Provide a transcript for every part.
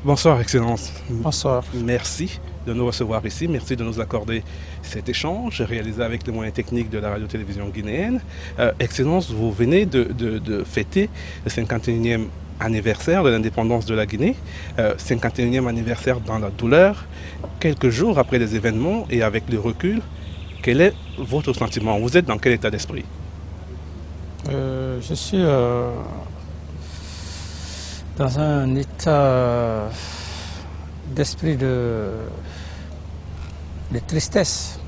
Bonsoir, Excellence. Bonsoir. Merci de nous recevoir ici. Merci de nous accorder cet échange réalisé avec les moyens techniques de la radio-télévision guinéenne. Excellence, vous venez de fêter le 51e anniversaire de l'indépendance de la Guinée. 51e anniversaire dans la douleur. Quelques jours après les événements et avec le recul, quel est votre sentiment? Vous êtes dans quel état d'esprit? Je suis dans un état d'esprit de tristesse.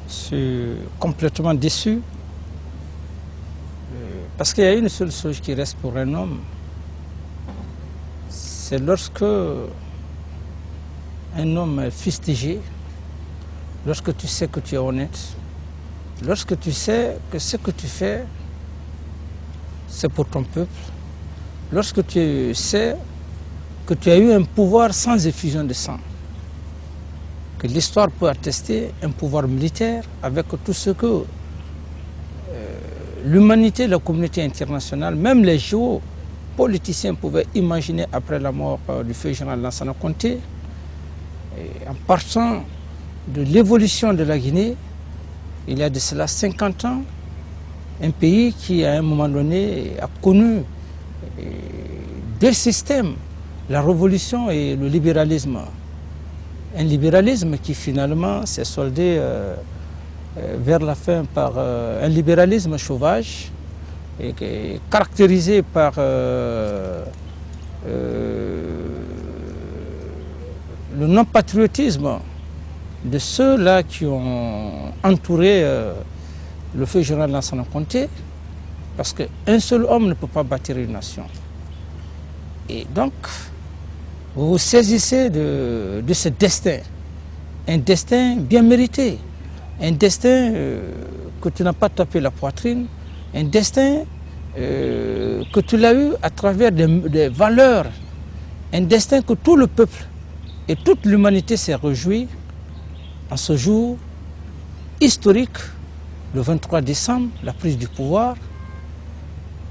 Je suis complètement déçu parce qu'il y a une seule chose qui reste pour un homme, c'est lorsque un homme est fustigé, lorsque tu sais que tu es honnête, lorsque tu sais que ce que tu fais, c'est pour ton peuple, lorsque tu sais que tu as eu un pouvoir sans effusion de sang, que l'histoire peut attester un pouvoir militaire avec tout ce que l'humanité, la communauté internationale, même les géopoliticiens pouvaient imaginer après la mort du feu général Lansana Conté, en partant de l'évolution de la Guinée, il y a de cela 50 ans, un pays qui à un moment donné a connu deux systèmes, la révolution et le libéralisme. Un libéralisme qui finalement s'est soldé vers la fin par un libéralisme sauvage et qui est caractérisé par le non-patriotisme de ceux-là qui ont entouré le feu général Lansana Conté, parce qu'un seul homme ne peut pas bâtir une nation. Et donc, vous vous saisissez de ce destin, un destin bien mérité, un destin que tu n'as pas tapé la poitrine, un destin que tu l'as eu à travers des valeurs, un destin que tout le peuple et toute l'humanité s'est réjouie en ce jour historique, le 23 décembre, la prise du pouvoir.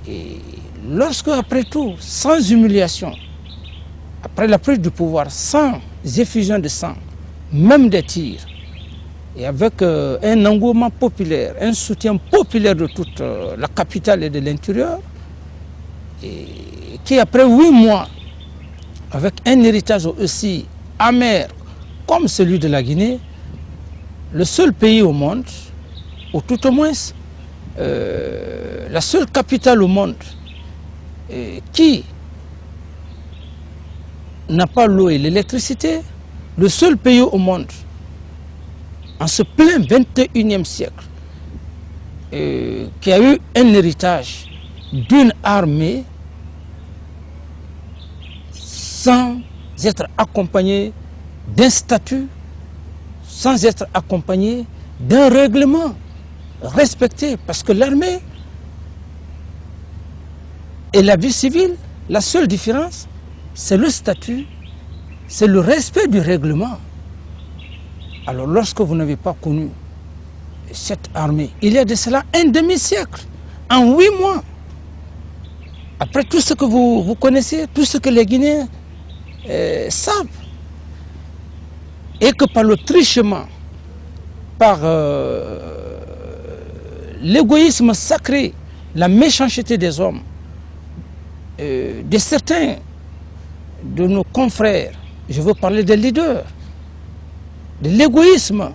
Et lorsque, après tout, sans humiliation, après la prise du pouvoir, sans effusion de sang, même des tirs, et avec un engouement populaire, un soutien populaire de toute la capitale et de l'intérieur, et qui après 8 mois, avec un héritage aussi amer comme celui de la Guinée, le seul pays au monde, ou tout au moins la seule capitale au monde qui n'a pas l'eau et l'électricité, le seul pays au monde en ce plein 21e siècle qui a eu un héritage d'une armée sans être accompagné d'un statut, sans être accompagné d'un règlement respecté, parce que l'armée et la vie civile, la seule différence, c'est le statut, c'est le respect du règlement. Alors lorsque vous n'avez pas connu cette armée, il y a de cela un demi-siècle, en 8 mois, après tout ce que vous connaissez, tout ce que les Guinéens savent, et que par le trichement, par l'égoïsme sacré, la méchanceté des hommes, de certains de nos confrères, je veux parler des leaders, de l'égoïsme,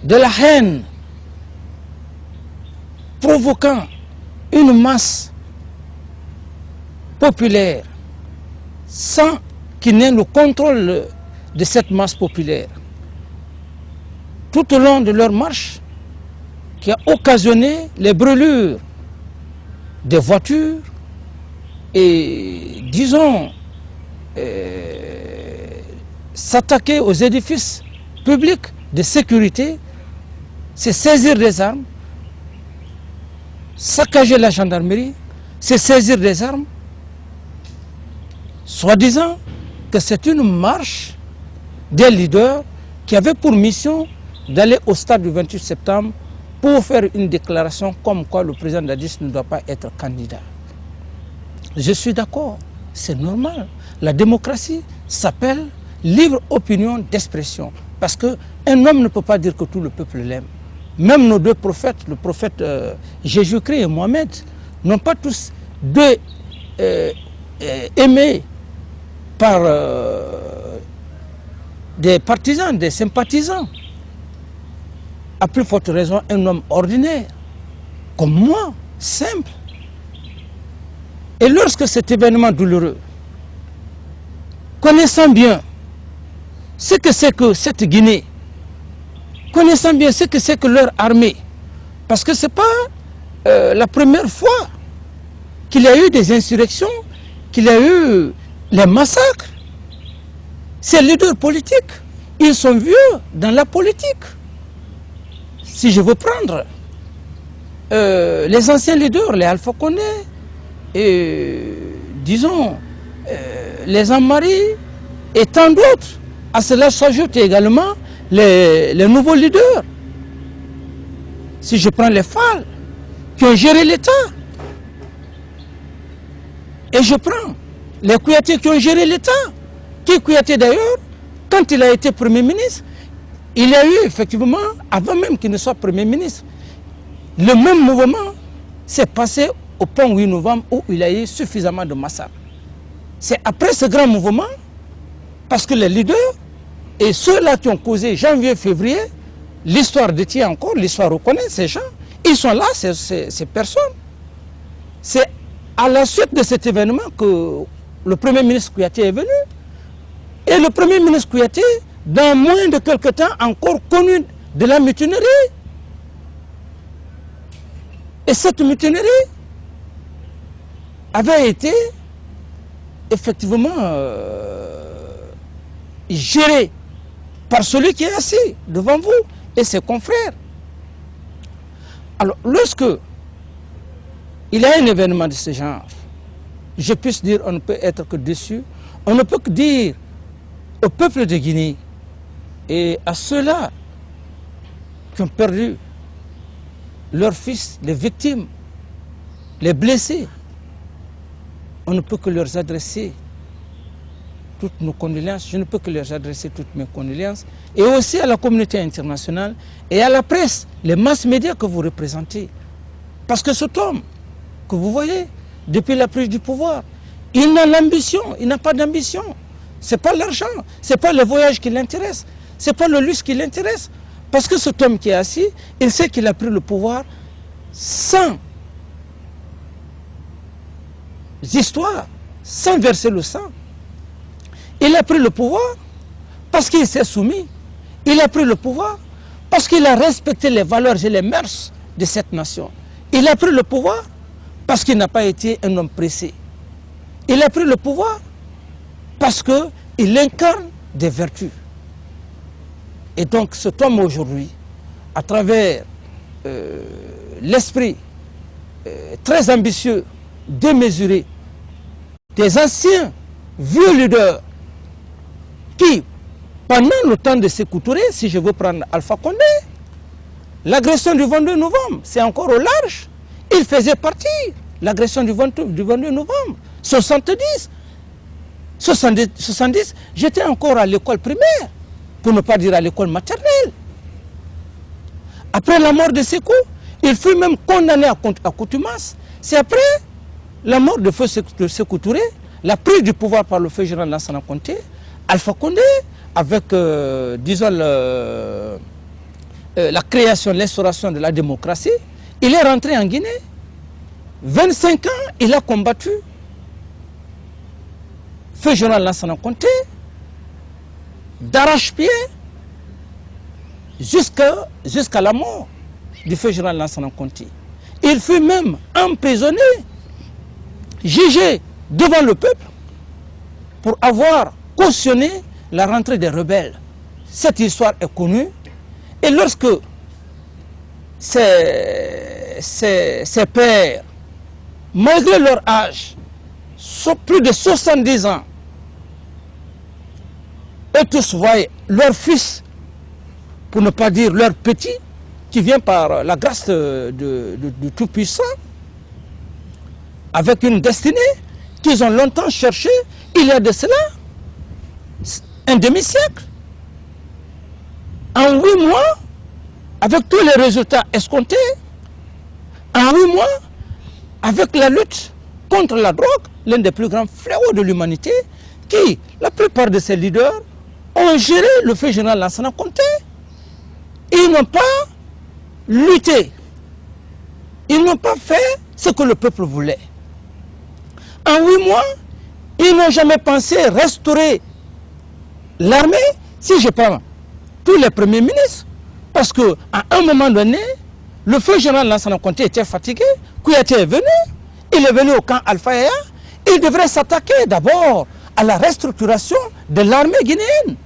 de la haine, provoquant une masse populaire sans qu'il n'ait le contrôle de cette masse populaire. Tout au long de leur marche, qui a occasionné les brûlures des voitures et, disons, s'attaquer aux édifices publics de sécurité, c'est saisir des armes, saccager la gendarmerie, c'est saisir des armes, soi-disant que c'est une marche des leaders qui avaient pour mission d'aller au stade du 28 septembre pour faire une déclaration comme quoi le président Dadis ne doit pas être candidat. Je suis d'accord. c'est normal. La démocratie s'appelle libre opinion d'expression. Parce qu'un homme ne peut pas dire que tout le peuple l'aime. Même nos deux prophètes, le prophète Jésus-Christ et Mohamed, n'ont pas tous deux aimés par des partisans, des sympathisants. À plus forte raison, un homme ordinaire, comme moi, simple. Et lorsque cet événement douloureux, connaissant bien ce que c'est que cette Guinée, connaissant bien ce que c'est que leur armée, parce que ce n'est pas la première fois qu'il y a eu des insurrections, qu'il y a eu les massacres. Ces leaders politiques, ils sont vieux dans la politique. Si je veux prendre les anciens leaders, les Alpha Condé, et disons les Amari et tant d'autres, à cela s'ajoutent également les nouveaux leaders. Si je prends les Fall qui ont géré l'État, et je prends les Kouyaté qui ont géré l'État, qui Kouyaté d'ailleurs, quand il a été Premier ministre, il y a eu effectivement, avant même qu'il ne soit Premier ministre, le même mouvement s'est passé au pont 8 novembre où il y a eu suffisamment de massacres. C'est après ce grand mouvement, parce que les leaders et ceux-là qui ont causé janvier-février, l'histoire détient encore, l'histoire reconnaît ces gens, ils sont là, ces personnes. C'est à la suite de cet événement que le Premier ministre Kouyaté est venu. Et le Premier ministre Kouyaté, dans moins de quelques temps, encore connu de la mutinerie. Et cette mutinerie avait été effectivement gérée par celui qui est assis devant vous et ses confrères. Alors, lorsque il y a un événement de ce genre, je puisse dire, on ne peut être que déçu, on ne peut que dire au peuple de Guinée et à ceux-là qui ont perdu leurs fils, les victimes, les blessés, on ne peut que leur adresser toutes nos condoléances, je ne peux que leur adresser toutes mes condoléances, et aussi à la communauté internationale et à la presse, les masses médias que vous représentez. Parce que cet homme que vous voyez, depuis la prise du pouvoir, il n'a l'ambition, il n'a pas d'ambition. Ce n'est pas l'argent, ce n'est pas le voyage qui l'intéresse, ce n'est pas le luxe qui l'intéresse. Parce que cet homme qui est assis, il sait qu'il a pris le pouvoir sans histoire, sans verser le sang. Il a pris le pouvoir parce qu'il s'est soumis. Il a pris le pouvoir parce qu'il a respecté les valeurs et les mœurs de cette nation. Il a pris le pouvoir parce qu'il n'a pas été un homme pressé. Il a pris le pouvoir parce qu'il incarne des vertus. Et donc cet homme aujourd'hui, à travers l'esprit très ambitieux, démesuré, des anciens vieux leaders qui, pendant le temps de Sékou Touré, si je veux prendre Alpha Condé, l'agression du 22 novembre, c'est encore au large, il faisait partie, l'agression du 22 novembre, 70, j'étais encore à l'école primaire, pour ne pas dire à l'école maternelle. Après la mort de Sékou, il fut même condamné à contumace. C'est après la mort de feu Sékou Touré, la prise du pouvoir par le feu général Lansana Conté, Alpha Condé, avec, disons, la création, l'instauration de la démocratie, il est rentré en Guinée. 25 ans, il a combattu feu général Lansana Conté, d'arrache-pied jusqu'à la mort du feu général Lansana Conté. Il fut même emprisonné, jugé devant le peuple pour avoir cautionné la rentrée des rebelles. Cette histoire est connue. Et lorsque ces pères, malgré leur âge, sont plus de 70 ans, et tous voient leur fils, pour ne pas dire leur petit, qui vient par la grâce du Tout-Puissant, avec une destinée qu'ils ont longtemps cherché, il y a de cela un demi-siècle. En 8 mois, avec tous les résultats escomptés, en 8 mois, avec la lutte contre la drogue, l'un des plus grands fléaux de l'humanité, qui, la plupart de ces leaders, ont géré le fait général Lansana Conté. Ils n'ont pas lutté. Ils n'ont pas fait ce que le peuple voulait. En 8 mois, ils n'ont jamais pensé restaurer l'armée. Si je prends tous les premiers ministres, parce qu'à un moment donné, le feu général Lansana Conté était fatigué, Kouyaté est venu, il est venu au camp Alpha Yaya, il devrait s'attaquer d'abord à la restructuration de l'armée guinéenne.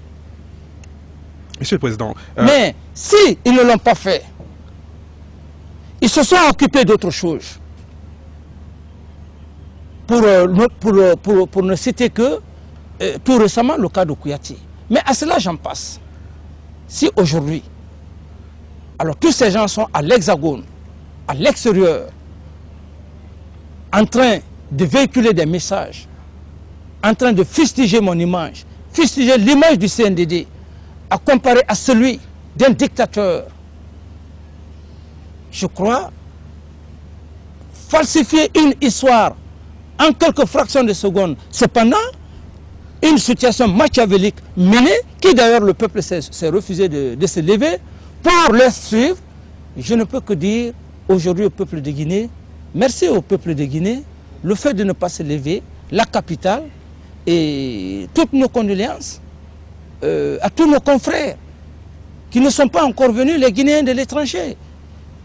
Monsieur le Président... Mais si ils ne l'ont pas fait, ils se sont occupés d'autre chose. Pour ne citer que tout récemment le cas de Kouyaté. Mais à cela j'en passe. Si aujourd'hui, alors tous ces gens sont à l'Hexagone, à l'extérieur, en train de véhiculer des messages, en train de fustiger mon image, fustiger l'image du CNDD, à comparer à celui d'un dictateur, je crois, falsifier une histoire en quelques fractions de secondes, cependant, une situation machiavélique menée, qui d'ailleurs le peuple s'est refusé de se lever, pour les suivre. Je ne peux que dire aujourd'hui au peuple de Guinée, merci au peuple de Guinée, le fait de ne pas se lever, la capitale, et toutes nos condoléances à tous nos confrères qui ne sont pas encore venus, les Guinéens de l'étranger,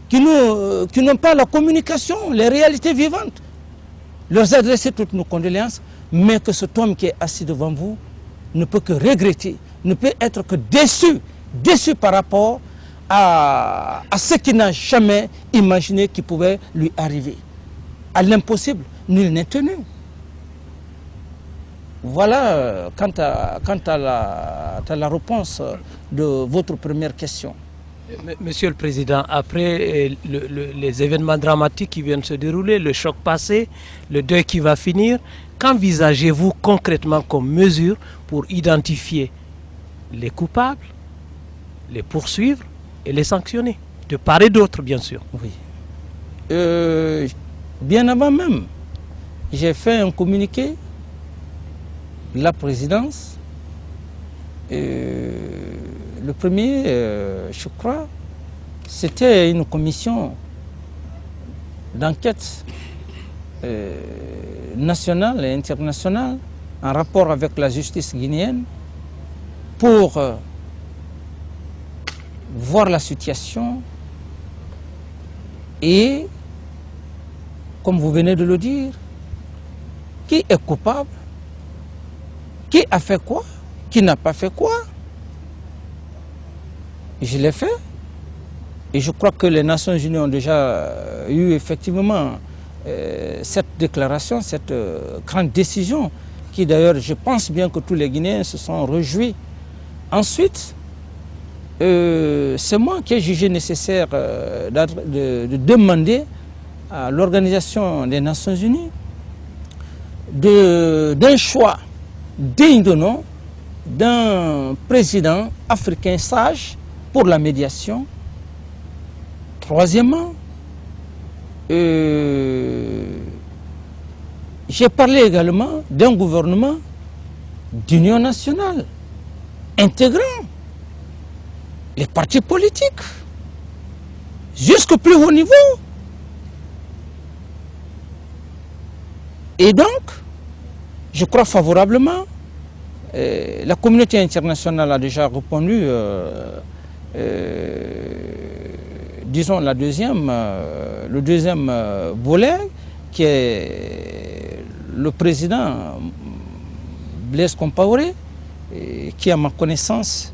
qui n'ont pas la communication, les réalités vivantes. Leur adresser toutes nos condoléances, mais que cet homme qui est assis devant vous ne peut que regretter, ne peut être que déçu par rapport à ce qu'il n'a jamais imaginé qui pouvait lui arriver. À l'impossible, nul n'est tenu. Voilà quant à la réponse de votre première question. Monsieur le Président, après les événements dramatiques qui viennent se dérouler, le choc passé, le deuil qui va finir, qu'envisagez-vous concrètement comme mesure pour identifier les coupables, les poursuivre et les sanctionner, de part et d'autre bien sûr? Oui. Bien avant même, j'ai fait un communiqué, la présidence, le premier, je crois, c'était une commission d'enquête nationale et internationale en rapport avec la justice guinéenne pour voir la situation et, comme vous venez de le dire, qui est coupable, qui a fait quoi, qui n'a pas fait quoi. Je l'ai fait et je crois que les Nations Unies ont déjà eu effectivement cette déclaration, cette grande décision qui d'ailleurs, je pense bien que tous les Guinéens se sont réjouis. Ensuite, c'est moi qui ai jugé nécessaire de demander à l'Organisation des Nations Unies d'un choix digne de nom d'un président africain sage pour la médiation. Troisièmement, j'ai parlé également d'un gouvernement d'union nationale intégrant les partis politiques jusqu'au plus haut niveau. Et donc, je crois favorablement, la communauté internationale a déjà répondu, disons le deuxième volet, qui est le président Blaise Compaoré, qui à ma connaissance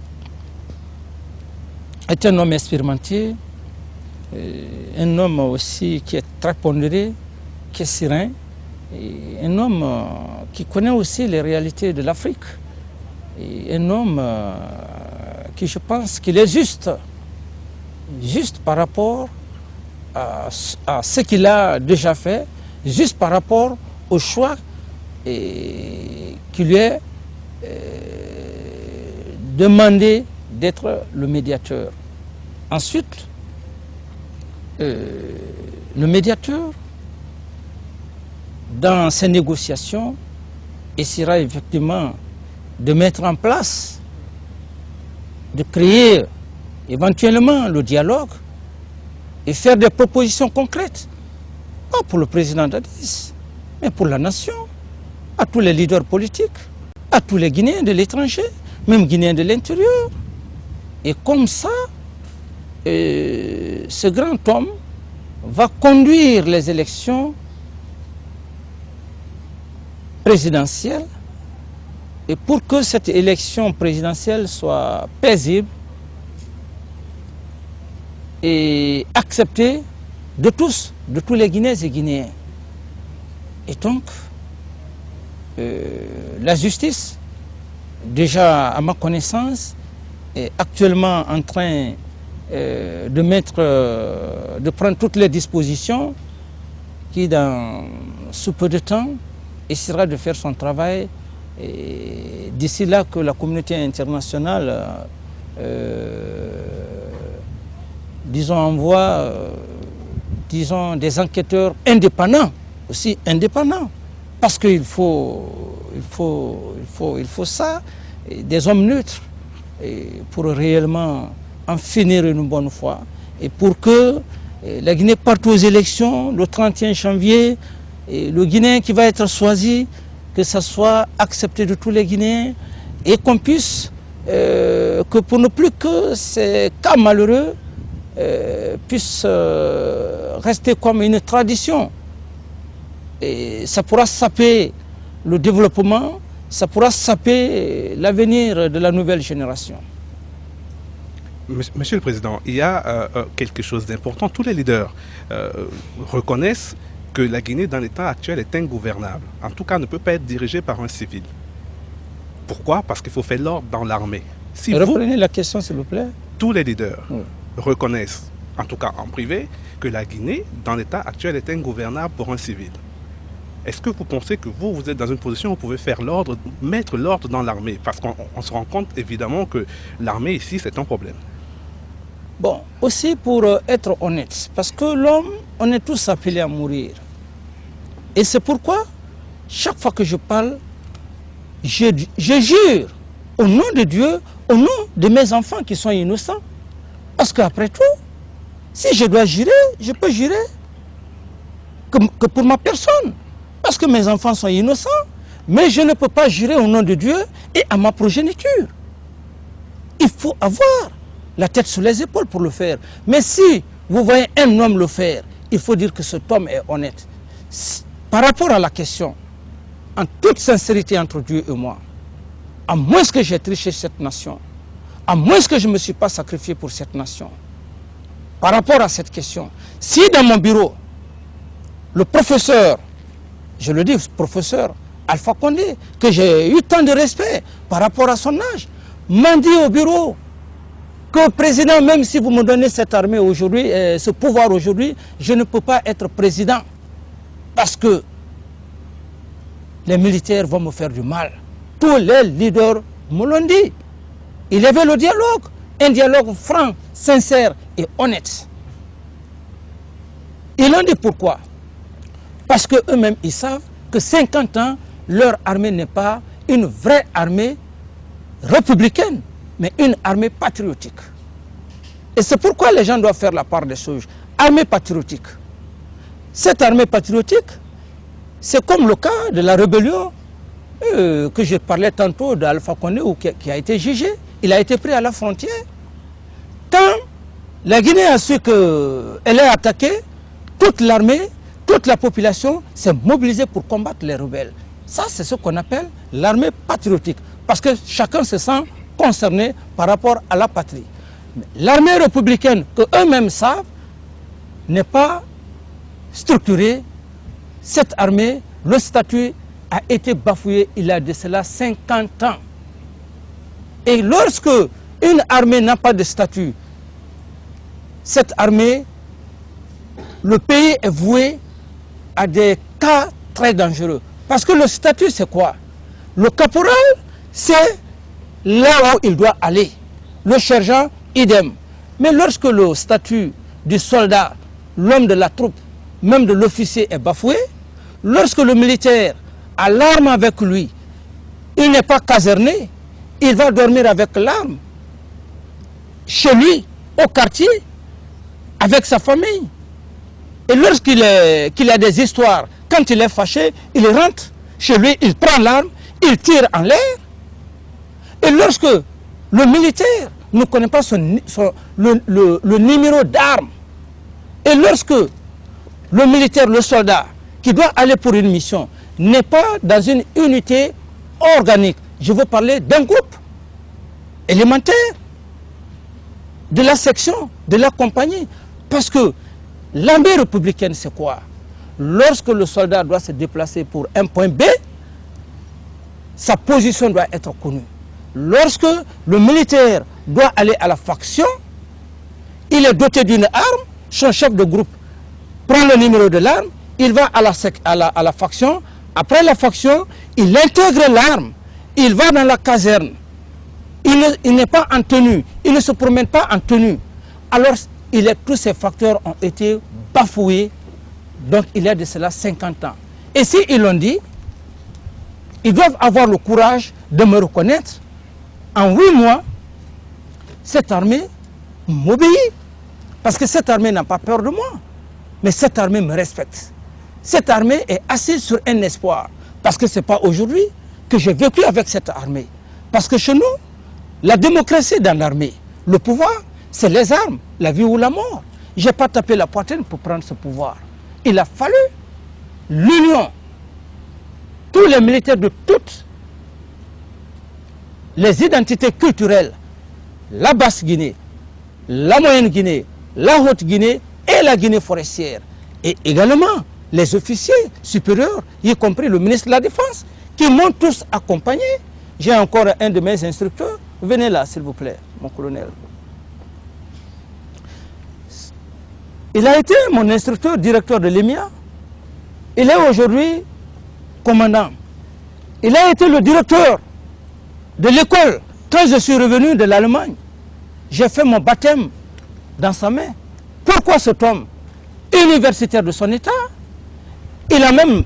est un homme expérimenté, un homme aussi qui est très pondéré, qui est serein, et un homme qui connaît aussi les réalités de l'Afrique, et un homme qui, je pense qu'il est juste par rapport à ce qu'il a déjà fait, juste par rapport au choix qui lui est demandé d'être le médiateur. Ensuite, le médiateur, dans ses négociations, essaiera effectivement de mettre en place, de créer éventuellement le dialogue et faire des propositions concrètes, pas pour le président d'Addis, mais pour la nation, à tous les leaders politiques, à tous les Guinéens de l'étranger, même Guinéens de l'intérieur. Et comme ça, ce grand homme va conduire les élections présidentielle, et pour que cette élection présidentielle soit paisible et acceptée de tous les Guinéens et Guinéens. Et donc, la justice, déjà à ma connaissance, est actuellement en train de prendre toutes les dispositions qui, dans sous peu de temps, essaiera de faire son travail, et d'ici là que la communauté internationale disons envoie des enquêteurs indépendants, aussi indépendants, parce qu'il faut ça, des hommes neutres, pour réellement en finir une bonne fois, et pour que la Guinée parte aux élections le 31 janvier, et le Guinéen qui va être choisi, que ça soit accepté de tous les Guinéens, et qu'on puisse, que pour ne plus que ces cas malheureux puissent rester comme une tradition. Et ça pourra saper le développement, ça pourra saper l'avenir de la nouvelle génération. Monsieur le Président, il y a quelque chose d'important. Tous les leaders reconnaissent que la Guinée, dans l'état actuel, est ingouvernable. En tout cas, ne peut pas être dirigée par un civil. Pourquoi? Parce qu'il faut faire l'ordre dans l'armée. Si reprenez la question, s'il vous plaît. Tous les leaders reconnaissent, en tout cas en privé, que la Guinée, dans l'état actuel, est ingouvernable pour un civil. Est-ce que vous pensez que vous êtes dans une position où vous pouvez faire l'ordre, mettre l'ordre dans l'armée? Parce qu'on se rend compte évidemment que l'armée ici, c'est un problème. Bon, aussi pour être honnête, parce que l'homme, on est tous appelés à mourir. Et c'est pourquoi, chaque fois que je parle, je jure au nom de Dieu, au nom de mes enfants qui sont innocents. Parce qu'après tout, si je dois jurer, je peux jurer que pour ma personne. Parce que mes enfants sont innocents, mais je ne peux pas jurer au nom de Dieu et à ma progéniture. Il faut avoir la tête sur les épaules pour le faire. Mais si vous voyez un homme le faire, il faut dire que cet homme est honnête. Par rapport à la question, en toute sincérité entre Dieu et moi, à moins que j'ai triché cette nation, à moins que je ne me suis pas sacrifié pour cette nation, par rapport à cette question, si dans mon bureau, le professeur, je le dis, professeur Alpha Condé, que j'ai eu tant de respect par rapport à son âge, m'a dit au bureau que président, même si vous me donnez cette armée aujourd'hui, ce pouvoir aujourd'hui, je ne peux pas être président. Parce que les militaires vont me faire du mal. Tous les leaders me l'ont dit. Il y avait le dialogue, un dialogue franc, sincère et honnête. Ils l'ont dit pourquoi? Parce qu'eux-mêmes, ils savent que 50 ans, leur armée n'est pas une vraie armée républicaine, mais une armée patriotique. Et c'est pourquoi les gens doivent faire la part des choses. Armée patriotique. Cette armée patriotique, c'est comme le cas de la rébellion que je parlais tantôt d'Alpha Condé, qui a été jugé. Il a été pris à la frontière. Quand la Guinée a su qu'elle est attaquée, toute l'armée, toute la population s'est mobilisée pour combattre les rebelles. Ça, c'est ce qu'on appelle l'armée patriotique. Parce que chacun se sent concerné par rapport à la patrie. L'armée républicaine, que eux-mêmes savent, n'est pas structurée. Cette armée, le statut a été bafoué il y a de cela 50 ans. Et lorsque une armée n'a pas de statut, cette armée, le pays est voué à des cas très dangereux. Parce que le statut, c'est quoi? Le caporal, c'est là où il doit aller. Le sergent, idem. Mais lorsque le statut du soldat, l'homme de la troupe, même de l'officier est bafoué, lorsque le militaire a l'arme avec lui, il n'est pas caserné, il va dormir avec l'arme, chez lui, au quartier, avec sa famille. Et lorsqu'il a des histoires, quand il est fâché, il rentre chez lui, il prend l'arme, il tire en l'air. Et lorsque le militaire ne connaît pas le numéro d'arme, et lorsque le militaire, le soldat, qui doit aller pour une mission, n'est pas dans une unité organique, je veux parler d'un groupe élémentaire, de la section, de la compagnie, parce que l'armée républicaine, c'est quoi? Lorsque le soldat doit se déplacer pour un point B, sa position doit être connue. Lorsque le militaire doit aller à la faction, il est doté d'une arme, son chef de groupe prend le numéro de l'arme, il va à la faction, après la faction, il intègre l'arme, il va dans la caserne, il n'est pas en tenue, il ne se promène pas en tenue. Alors, tous ces facteurs ont été bafoués, donc il y a de cela 50 ans. Et s'ils l'ont dit, ils doivent avoir le courage de me reconnaître. En 8 mois, cette armée m'obéit. Parce que cette armée n'a pas peur de moi. Mais cette armée me respecte. Cette armée est assise sur un espoir. Parce que ce n'est pas aujourd'hui que j'ai vécu avec cette armée. Parce que chez nous, la démocratie dans l'armée, le pouvoir, c'est les armes, la vie ou la mort. Je n'ai pas tapé la poitrine pour prendre ce pouvoir. Il a fallu l'union. Tous les militaires de toutes les identités culturelles, la Basse-Guinée, la Moyenne-Guinée, la Haute-Guinée et la Guinée forestière. Et également les officiers supérieurs, y compris le ministre de la Défense, qui m'ont tous accompagné. J'ai encore un de mes instructeurs. Venez là, s'il vous plaît, mon colonel. Il a été mon instructeur, directeur de l'EMIA. Il est aujourd'hui commandant. Il a été le directeur de l'école. Quand je suis revenu de l'Allemagne, j'ai fait mon baptême dans sa main. Pourquoi cet homme, universitaire de son état, il a même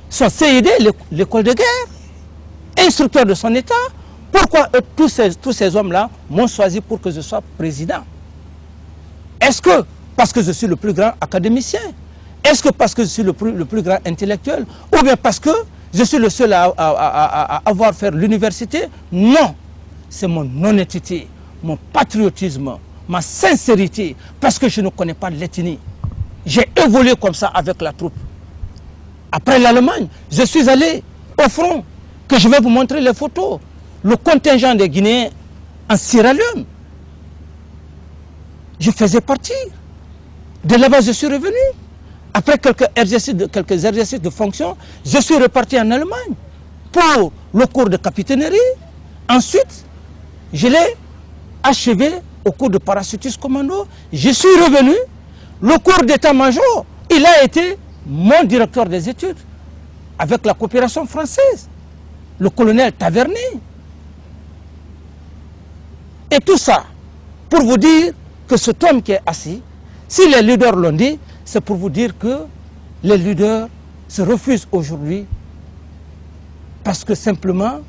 son CID, l'école de guerre, instructeur de son état, pourquoi tous ces hommes-là m'ont choisi pour que je sois président? Est-ce que parce que je suis le plus grand académicien? Est-ce que parce que je suis le plus grand intellectuel? Ou bien parce que je suis le seul à avoir fait l'université? Non, c'est mon honnêteté, mon patriotisme, ma sincérité, parce que je ne connais pas l'ethnie. J'ai évolué comme ça avec la troupe. Après l'Allemagne, je suis allé au front, que je vais vous montrer les photos. Le contingent des Guinéens en Sierra Leone. Je faisais partie. De là-bas, je suis revenu. Après quelques exercices de fonction, je suis reparti en Allemagne pour le cours de capitainerie. Ensuite, je l'ai achevé au cours de parachutiste commando. Je suis revenu. Le cours d'état-major, il a été mon directeur des études avec la coopération française, le colonel Taverny. Et tout ça pour vous dire que cet homme qui est assis, si les leaders l'ont dit, c'est pour vous dire que les leaders se refusent aujourd'hui parce que simplement,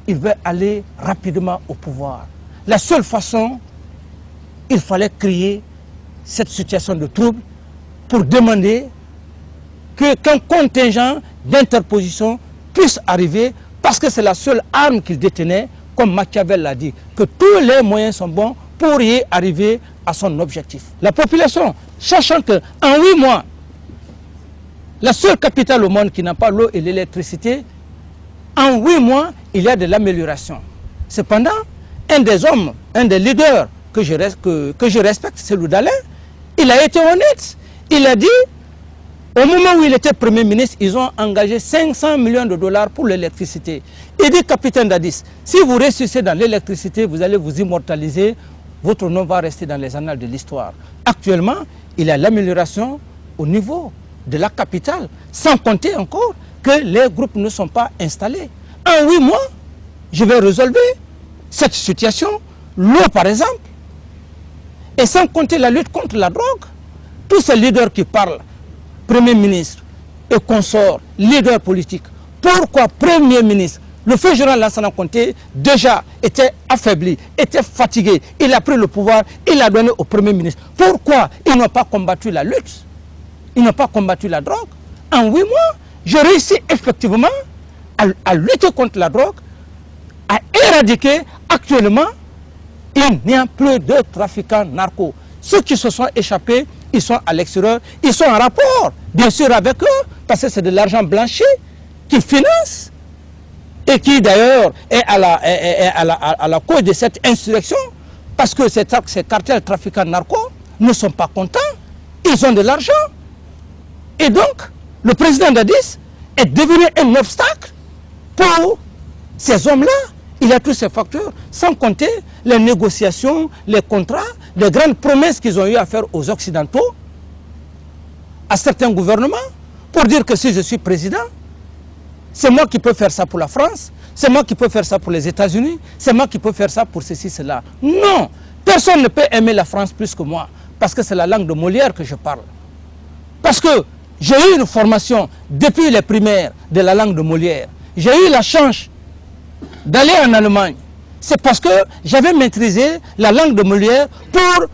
ils veulent aller rapidement au pouvoir. La seule façon, il fallait créer cette situation de trouble pour demander qu'un contingent d'interposition puisse arriver parce que c'est la seule arme qu'il détenait, comme Machiavel l'a dit, que tous les moyens sont bons pour y arriver à son objectif. La population, sachant qu'en 8 mois, la seule capitale au monde qui n'a pas l'eau et l'électricité, en 8 mois, il y a de l'amélioration. Cependant, un des hommes, un des leaders que je respecte, c'est Loudalin, il a été honnête. Il a dit, au moment où il était Premier ministre, ils ont engagé 500 millions de dollars pour l'électricité. Il dit, capitaine Dadis, si vous ressuscitez dans l'électricité, vous allez vous immortaliser, votre nom va rester dans les annales de l'histoire. Actuellement, il y a l'amélioration au niveau de la capitale, sans compter encore que les groupes ne sont pas installés. En 8 mois, je vais résolver cette situation. L'eau, par exemple, et sans compter la lutte contre la drogue. Tous ces leaders qui parlent, Premier ministre et consorts, leaders politiques, pourquoi Premier ministre, le feu général Lansana Conté, déjà était affaibli, était fatigué, il a pris le pouvoir, il l'a donné au Premier ministre. Pourquoi ils n'ont pas combattu la lutte? Ils n'ont pas combattu la drogue. En 8 mois, je réussis effectivement à lutter contre la drogue, à éradiquer actuellement. Il n'y a plus de trafiquants narcos. Ceux qui se sont échappés, ils sont à l'extérieur, ils sont en rapport, bien sûr, avec eux, parce que c'est de l'argent blanchi qui finance et qui d'ailleurs est à la cause de cette insurrection, parce que ces cartels trafiquants narcos ne sont pas contents, ils ont de l'argent. Et donc, le président Dadis est devenu un obstacle pour ces hommes-là. Il y a tous ces facteurs, sans compter les négociations, les contrats, les grandes promesses qu'ils ont eu à faire aux Occidentaux, à certains gouvernements, pour dire que si je suis président, c'est moi qui peux faire ça pour la France, c'est moi qui peux faire ça pour les États-Unis, c'est moi qui peux faire ça pour ceci, cela. Non, personne ne peut aimer la France plus que moi, parce que c'est la langue de Molière que je parle. Parce que j'ai eu une formation depuis les primaires de la langue de Molière. J'ai eu la chance d'aller en Allemagne. C'est parce que j'avais maîtrisé la langue de Molière pour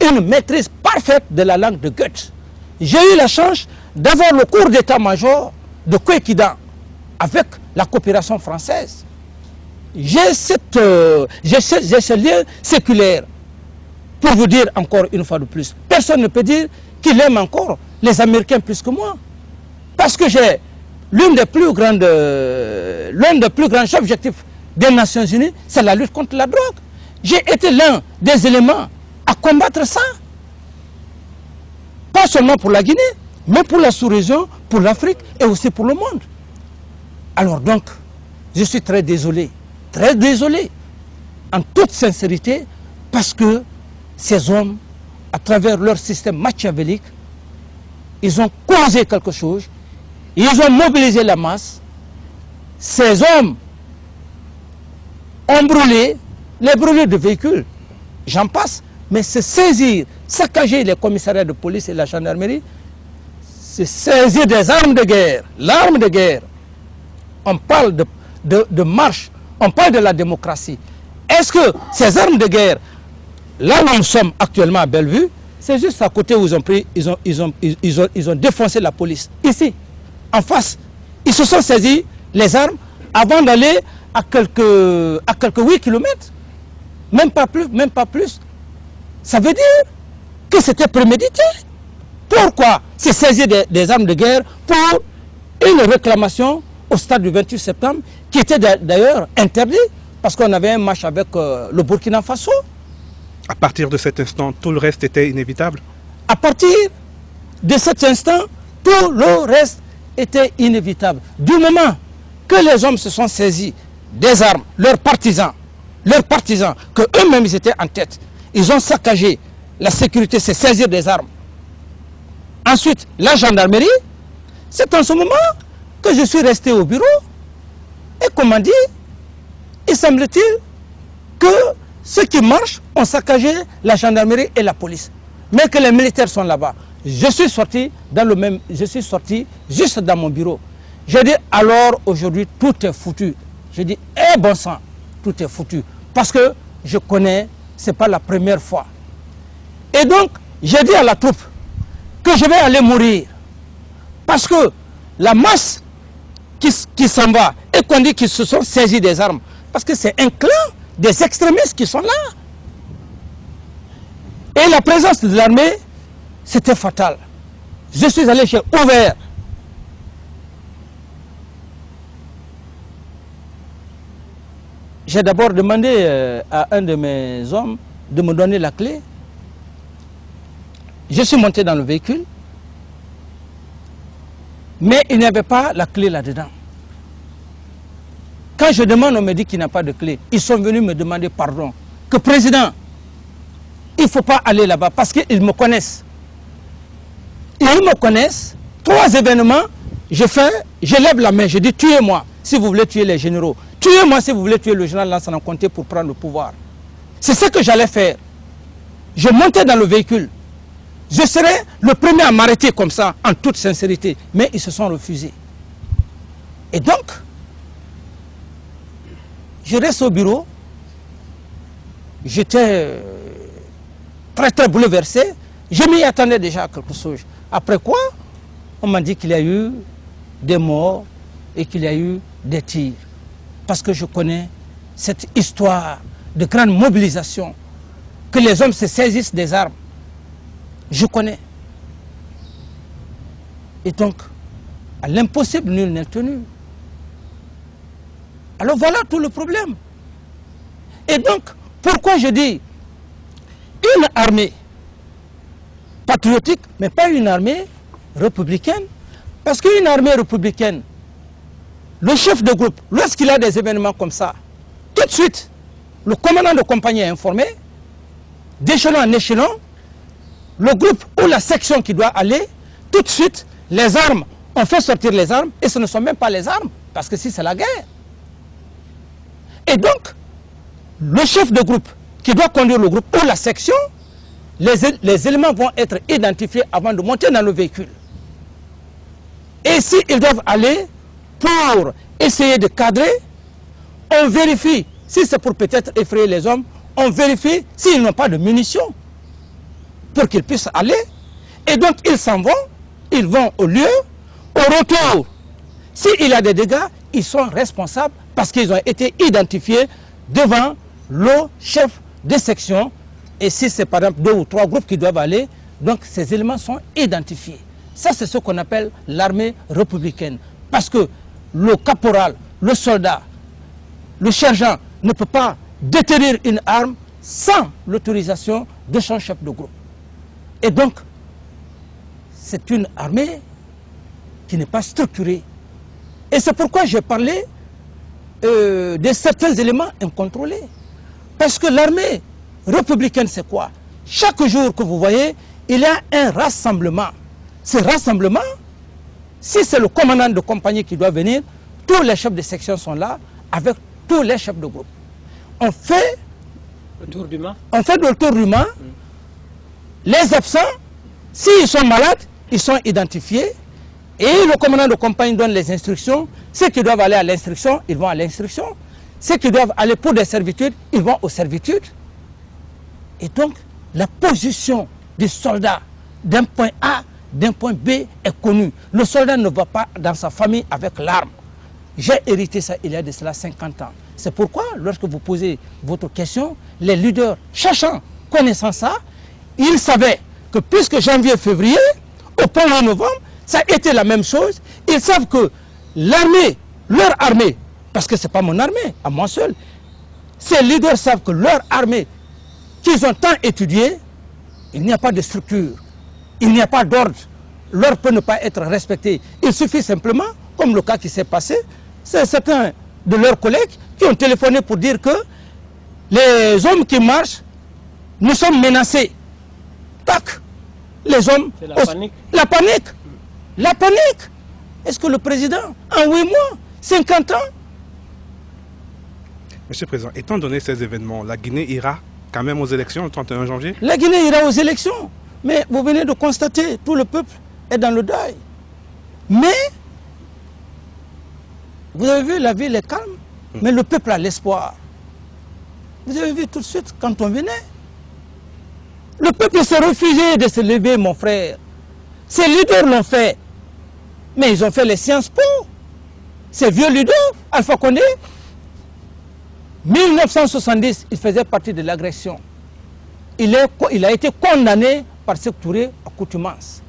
une maîtrise parfaite de la langue de Goethe. J'ai eu la chance d'avoir le cours d'état-major de Kouékidan avec la coopération française. J'ai ce lien séculaire. Pour vous dire encore une fois de plus, personne ne peut dire qu'il aime encore les Américains plus que moi. Parce que j'ai l'un des plus grands objectifs des Nations Unies, c'est la lutte contre la drogue. J'ai été l'un des éléments à combattre ça. Pas seulement pour la Guinée, mais pour la sous-région, pour l'Afrique et aussi pour le monde. Alors donc, je suis très désolé, en toute sincérité, parce que ces hommes, à travers leur système machiavélique, ils ont causé quelque chose, ils ont mobilisé la masse. Ces hommes ont brûlé, les brûlures de véhicules, j'en passe, mais se saisir, saccager les commissariats de police et la gendarmerie, se saisir des armes de guerre, l'arme de guerre. On parle de marche, on parle de la démocratie. Est-ce que ces armes de guerre, là où nous sommes actuellement à Bellevue, c'est juste à côté où ils ont défoncé la police. Ici, en face, ils se sont saisis les armes avant d'aller à quelques 8 km. Même pas plus. Ça veut dire que c'était prémédité. Pourquoi se saisir des armes de guerre pour une réclamation au stade du 28 septembre, qui était d'ailleurs interdit, parce qu'on avait un match avec le Burkina Faso. À partir de cet instant, tout le reste était inévitable? À partir de cet instant, tout le reste était inévitable. Du moment que les hommes se sont saisis des armes, leurs partisans, que eux-mêmes ils étaient en tête, ils ont saccagé la sécurité, c'est saisir des armes. Ensuite, la gendarmerie, c'est en ce moment que je suis resté au bureau et qu'on m'a dit, il semble-t-il que ceux qui marchent ont saccagé la gendarmerie et la police, mais que les militaires sont là-bas. Je suis sorti juste dans mon bureau. J'ai dit, alors aujourd'hui tout est foutu. J'ai dit, eh bon sang, tout est foutu. Parce que je connais, ce n'est pas la première fois. Et donc, j'ai dit à la troupe que je vais aller mourir. Parce que la masse qui s'en va et qu'on dit qu'ils se sont saisis des armes, parce que c'est un clan des extrémistes qui sont là. Et la présence de l'armée, c'était fatal. Je suis allé chez Ouvert. J'ai d'abord demandé à un de mes hommes de me donner la clé. Je suis monté dans le véhicule, mais il n'y avait pas la clé là-dedans. Quand je demande, on me dit qu'il n'y a pas de clé. Ils sont venus me demander pardon. Que président, il ne faut pas aller là-bas parce qu'ils me connaissent. Ils me connaissent. 3 événements, je lève la main, je dis tuez-moi si vous voulez tuer les généraux. Tuez-moi si vous voulez tuer le général Lansana Conté pour prendre le pouvoir. C'est ce que j'allais faire. Je montais dans le véhicule. Je serais le premier à m'arrêter comme ça, en toute sincérité. Mais ils se sont refusés. Et donc, je reste au bureau. J'étais très bouleversé. Je m'y attendais déjà à quelque chose. Après quoi, on m'a dit qu'il y a eu des morts et qu'il y a eu des tirs. Parce que je connais cette histoire de grande mobilisation, que les hommes se saisissent des armes. Je connais. Et donc, à l'impossible, nul n'est tenu. Alors voilà tout le problème. Et donc, pourquoi je dis une armée patriotique, mais pas une armée républicaine? Parce qu'une armée républicaine, le chef de groupe, lorsqu'il a des événements comme ça, tout de suite, le commandant de compagnie est informé, d'échelon en échelon, le groupe ou la section qui doit aller, tout de suite, les armes, on fait sortir les armes, et ce ne sont même pas les armes, parce que si c'est la guerre. Et donc, le chef de groupe qui doit conduire le groupe ou la section, les éléments vont être identifiés avant de monter dans le véhicule. Et s'ils doivent aller pour essayer de cadrer, on vérifie, si c'est pour peut-être effrayer les hommes, on vérifie s'ils n'ont pas de munitions pour qu'ils puissent aller. Et donc ils s'en vont, ils vont au lieu, au retour. S'il y a des dégâts, ils sont responsables parce qu'ils ont été identifiés devant le chef de section. Et si c'est par exemple 2 ou 3 groupes qui doivent aller, donc ces éléments sont identifiés. Ça, c'est ce qu'on appelle l'armée républicaine. Parce que le caporal, le soldat, le sergent ne peut pas détenir une arme sans l'autorisation de son chef de groupe. Et donc, c'est une armée qui n'est pas structurée. Et c'est pourquoi j'ai parlé de certains éléments incontrôlés. Parce que l'armée républicaine, c'est quoi? Chaque jour que vous voyez, il y a un rassemblement. Ce rassemblement, si c'est le commandant de compagnie qui doit venir, tous les chefs de section sont là, avec tous les chefs de groupe. On fait le tour du mât. On fait le tour du mât. Les absents, s'ils sont malades, ils sont identifiés. Et le commandant de compagnie donne les instructions. Ceux qui doivent aller à l'instruction, ils vont à l'instruction. Ceux qui doivent aller pour des servitudes, ils vont aux servitudes. Et donc, la position du soldat d'un point A, d'un point B est connue. Le soldat ne va pas dans sa famille avec l'arme. J'ai hérité ça il y a de cela 50 ans. C'est pourquoi, lorsque vous posez votre question, les leaders, cherchant, connaissant ça, ils savaient que puisque janvier, février, au 1er novembre, ça a été la même chose. Ils savent que l'armée, leur armée, parce que ce n'est pas mon armée, à moi seul, ces leaders savent que leur armée, qu'ils ont tant étudié, il n'y a pas de structure, il n'y a pas d'ordre, l'ordre peut ne pas être respecté. Il suffit simplement, comme le cas qui s'est passé, c'est certains de leurs collègues qui ont téléphoné pour dire que les hommes qui marchent, nous sommes menacés. Tac, les hommes... C'est la panique. La panique. La panique. Est-ce que le président, en 8 mois, 50 ans... Monsieur le Président, étant donné ces événements, la Guinée ira quand même aux élections le 31 janvier? La Guinée ira aux élections. Mais vous venez de constater, tout le peuple est dans le deuil. Mais, vous avez vu, la ville est calme, mais le peuple a l'espoir. Vous avez vu tout de suite, quand on venait, le peuple s'est refusé de se lever, mon frère. Ces leaders l'ont fait. Mais ils ont fait les Sciences Po. Ces vieux leaders, Alpha Condé, 1970, il faisait partie de l'agression. Il a été condamné par Sékou Touré à contumace.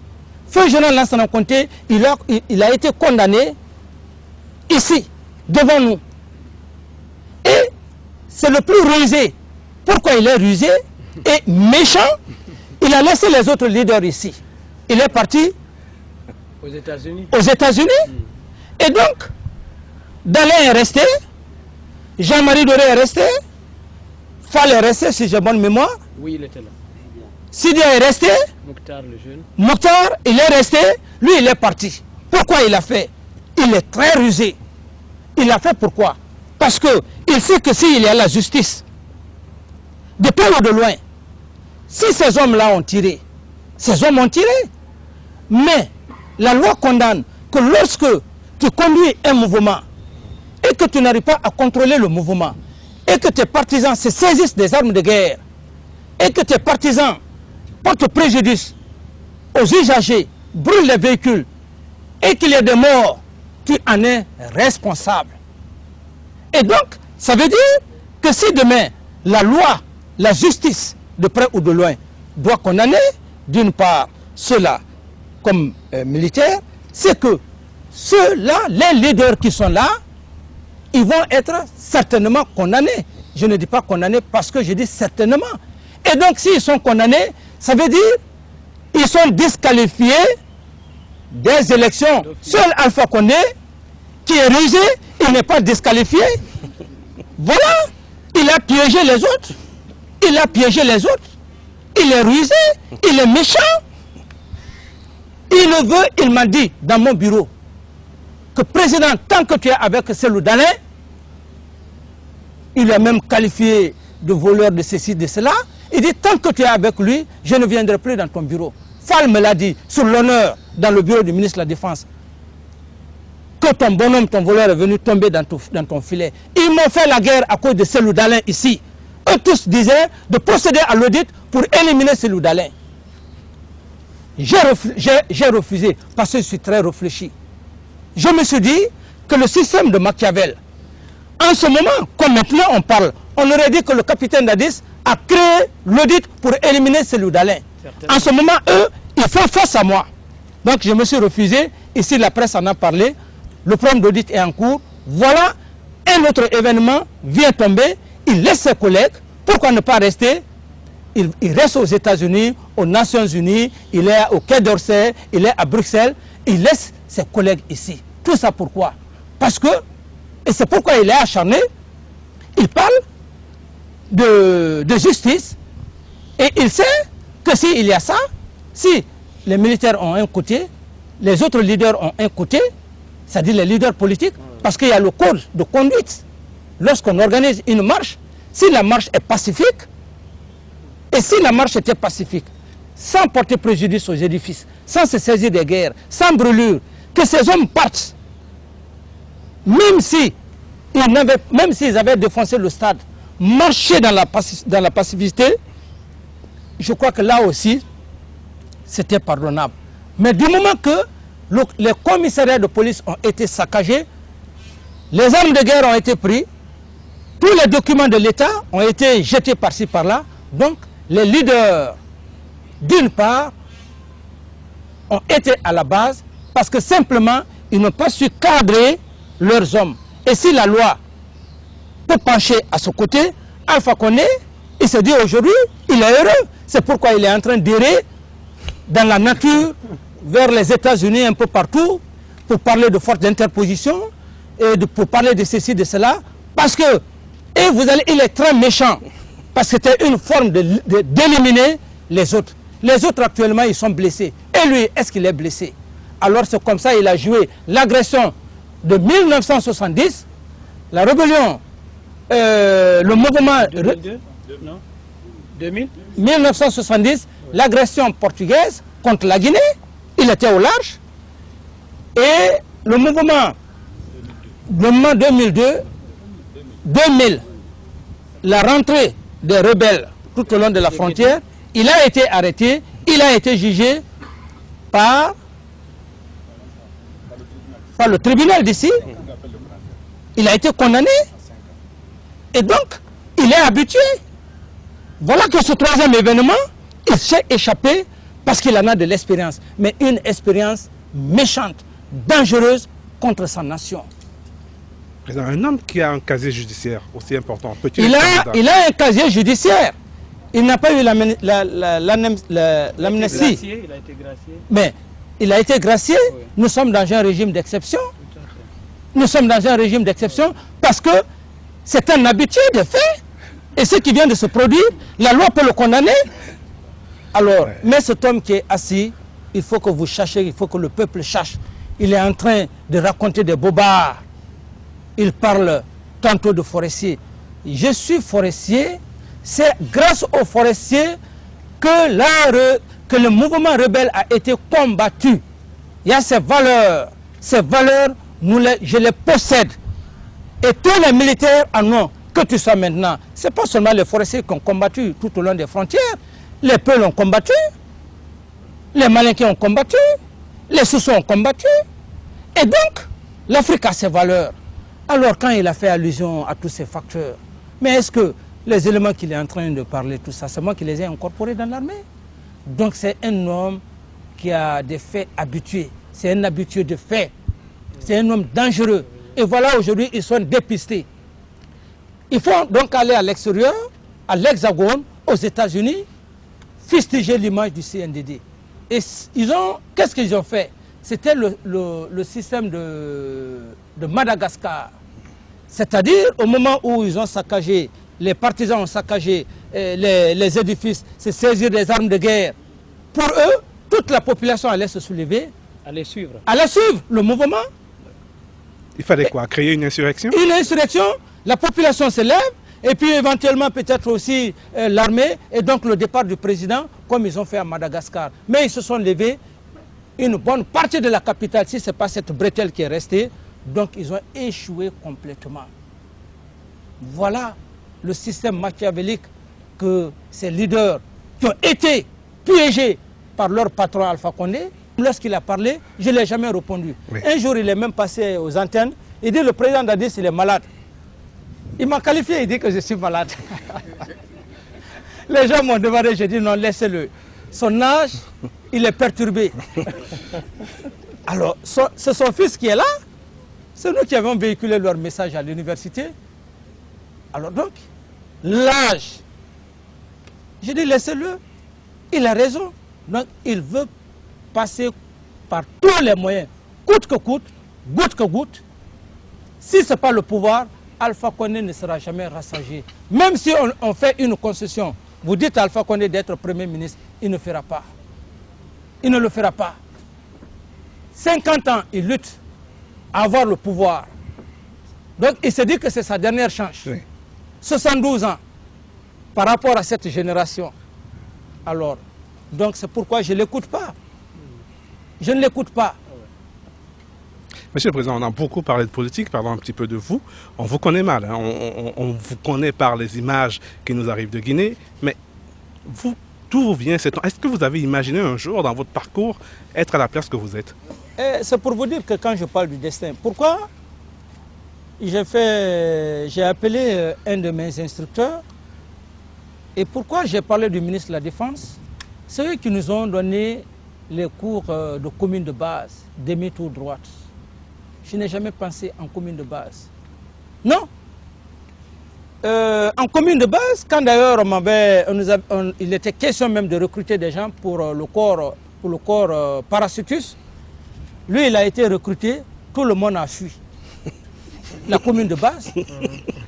Feu général Lansana Conté, il a été condamné ici, devant nous. Et c'est le plus rusé. Pourquoi il est rusé et méchant? Il a laissé les autres leaders ici. Il est parti aux États-Unis. Et donc, Dalin est resté, Jean-Marie Doré est resté, Fall est resté, si j'ai bonne mémoire. Oui, il était là. Sidia est resté. Mokhtar, le jeune. Mokhtar, il est resté. Lui, il est parti. Pourquoi il a fait? Il est très rusé. Il a fait pourquoi? Parce qu'il sait que s'il y a la justice, de près ou de loin, si ces hommes-là ont tiré, ces hommes ont tiré. Mais la loi condamne que lorsque tu conduis un mouvement et que tu n'arrives pas à contrôler le mouvement, et que tes partisans se saisissent des armes de guerre, et que tes partisans portent préjudice aux usagers, brûlent les véhicules, et qu'il y ait des morts, tu en es responsable. Et donc, ça veut dire que si demain, la loi, la justice, de près ou de loin, doit condamner, d'une part, ceux-là comme militaires, c'est que ceux-là, les leaders qui sont là, ils vont être certainement condamnés. Je ne dis pas condamnés parce que je dis certainement. Et donc, s'ils sont condamnés, ça veut dire qu'ils sont disqualifiés des élections. Seul Alpha Condé, qui est rusé, il n'est pas disqualifié. Voilà, il a piégé les autres. Il a piégé les autres. Il est rusé, il est méchant. Il le veut, il m'a dit dans mon bureau que président, tant que tu es avec Cellou Dalein, il a même qualifié de voleur de ceci, de cela. Il dit, tant que tu es avec lui, je ne viendrai plus dans ton bureau. Fall me l'a dit, sur l'honneur, dans le bureau du ministre de la Défense, que ton bonhomme, ton voleur est venu tomber dans ton filet. Ils m'ont fait la guerre à cause de Cellou Dalein ici. Eux tous disaient de procéder à l'audit pour éliminer Cellou Dalein. J'ai refusé parce que je suis très réfléchi. Je me suis dit que le système de Machiavel, en ce moment, comme maintenant on parle, on aurait dit que le capitaine Dadis a créé l'audit pour éliminer Cellou Dalein. En ce moment, eux, ils font face à moi. Donc je me suis refusé. Ici, la presse en a parlé. Le programme d'audit est en cours. Voilà, un autre événement vient tomber. Il laisse ses collègues. Pourquoi ne pas rester? Il reste aux États-Unis, aux Nations Unies, il est au Quai d'Orsay, il est à Bruxelles. Il laisse ses collègues ici. Tout ça pourquoi? Parce que, et c'est pourquoi il est acharné, il parle de justice et il sait que s'il y a ça, si les militaires ont un côté, les autres leaders ont un côté, c'est-à-dire les leaders politiques, parce qu'il y a le code de conduite. Lorsqu'on organise une marche, si la marche est pacifique, et si la marche était pacifique, sans porter préjudice aux édifices, sans se saisir des guerres, sans brûlure, que ces hommes partent, même s'ils avaient défoncé le stade, marcher dans la pacificité, je crois que là aussi, c'était pardonnable. Mais du moment que les commissariats de police ont été saccagés, les armes de guerre ont été prises, tous les documents de l'État ont été jetés par-ci, par-là, donc les leaders, d'une part, ont été à la base parce que simplement, ils n'ont pas su cadrer leurs hommes. Et si la loi peut pencher à ce côté, Alpha Condé, il se dit aujourd'hui, il est heureux. C'est pourquoi il est en train d'errer dans la nature, vers les États-Unis, un peu partout, pour parler de force d'interposition, et pour parler de ceci, de cela, parce que, et vous allez, il est très méchant, parce que c'était une forme d'éliminer les autres. Les autres actuellement, ils sont blessés. Et lui, est-ce qu'il est blessé? Alors c'est comme ça, il a joué l'agression de 1970, la rébellion, le mouvement... 2002 non 2000 1970, l'agression portugaise contre la Guinée, il était au large. Et le mouvement 2002, 2000, la rentrée des rebelles tout au long de la frontière, il a été arrêté, il a été jugé par le tribunal d'ici. Il a été condamné. Et donc, il est habitué. Voilà que ce troisième événement, il s'est échappé parce qu'il en a de l'expérience. Mais une expérience méchante, dangereuse contre sa nation. Président, un homme qui a un casier judiciaire aussi important, il a un casier judiciaire. Il n'a pas eu l'amnistie. Il a été gracié. Mais il a été gracié. Oui. Nous sommes dans un régime d'exception. Nous sommes dans un régime d'exception parce que c'est un habitué de fait. Et ce qui vient de se produire, la loi peut le condamner. Alors, mais cet homme qui est assis, il faut que vous cherchiez, il faut que le peuple cherche. il est en train de raconter des bobards. Il parle tantôt de forestier. Je suis forestier, c'est grâce aux forestiers que, que le mouvement rebelle a été combattu. Il y a ces valeurs, je les possède. Et tous les militaires en ont, que tu sois maintenant. Ce n'est pas seulement les forestiers qui ont combattu tout au long des frontières. Les Peuls ont combattu, les Malinqués ont combattu, les Soussous ont combattu. Et donc, l'Afrique a ses valeurs. Alors quand il a fait allusion à tous ces facteurs, mais est-ce que les éléments qu'il est en train de parler, tout ça, c'est moi qui les ai incorporés dans l'armée? Donc c'est un homme qui a des faits habitués. C'est un habitué de faits. C'est un homme dangereux. Et voilà, aujourd'hui, ils sont dépistés. Il faut donc aller à l'extérieur, à l'Hexagone, aux États-Unis, fustiger l'image du CNDD. Et qu'est-ce qu'ils ont fait? C'était le système de Madagascar. C'est-à-dire, au moment où ils ont saccagé, les partisans ont saccagé les édifices, se saisir des armes de guerre. Pour eux, toute la population allait se soulever. Allait suivre le mouvement. Il fallait quoi? Créer une insurrection? Une insurrection, la population se lève, et puis éventuellement peut-être aussi l'armée, et donc le départ du président, comme ils ont fait à Madagascar. Mais ils se sont levés, une bonne partie de la capitale, si ce n'est pas cette bretelle qui est restée, donc ils ont échoué complètement. Voilà le système machiavélique que ces leaders qui ont été piégés par leur patron Alpha Condé. Lorsqu'il a parlé, je ne l'ai jamais répondu. Oui. Un jour, il est même passé aux antennes. Il dit, le président Dadis, il est malade. Il m'a qualifié, il dit que je suis malade. Les gens m'ont demandé, j'ai dit non, laissez-le. Son âge, il est perturbé. Alors, c'est son fils qui est là. C'est nous qui avons véhiculé leur message à l'université. Alors donc, l'âge, j'ai dit laissez-le. Il a raison. Donc, il veut passer par tous les moyens, coûte que coûte, goutte que goutte. Si ce n'est pas le pouvoir, Alpha Condé ne sera jamais rassasié. Même si on fait une concession, vous dites à Alpha Condé d'être Premier ministre, il ne fera pas. Il ne le fera pas. 50 ans, il lutte à avoir le pouvoir. Donc il se dit que c'est sa dernière chance. Oui. 72 ans par rapport à cette génération. Alors, donc c'est pourquoi je ne l'écoute pas. Je ne l'écoute pas. Monsieur le Président, on a beaucoup parlé de politique, parlons un petit peu de vous. On vous connaît mal, hein. On vous connaît par les images qui nous arrivent de Guinée, mais vous, d'où vous vient cet... Est-ce que vous avez imaginé un jour dans votre parcours être à la place que vous êtes? C'est pour vous dire que quand je parle du destin, pourquoi j'ai appelé un de mes instructeurs et pourquoi j'ai parlé du ministre de la Défense? C'est eux qui nous ont donné les cours de commune de base, demi-tour droite. Je n'ai jamais pensé en commune de base. Non. En commune de base, quand d'ailleurs il était question même de recruter des gens pour le corps Parachutus, lui il a été recruté, tout le monde a fui. La commune de base,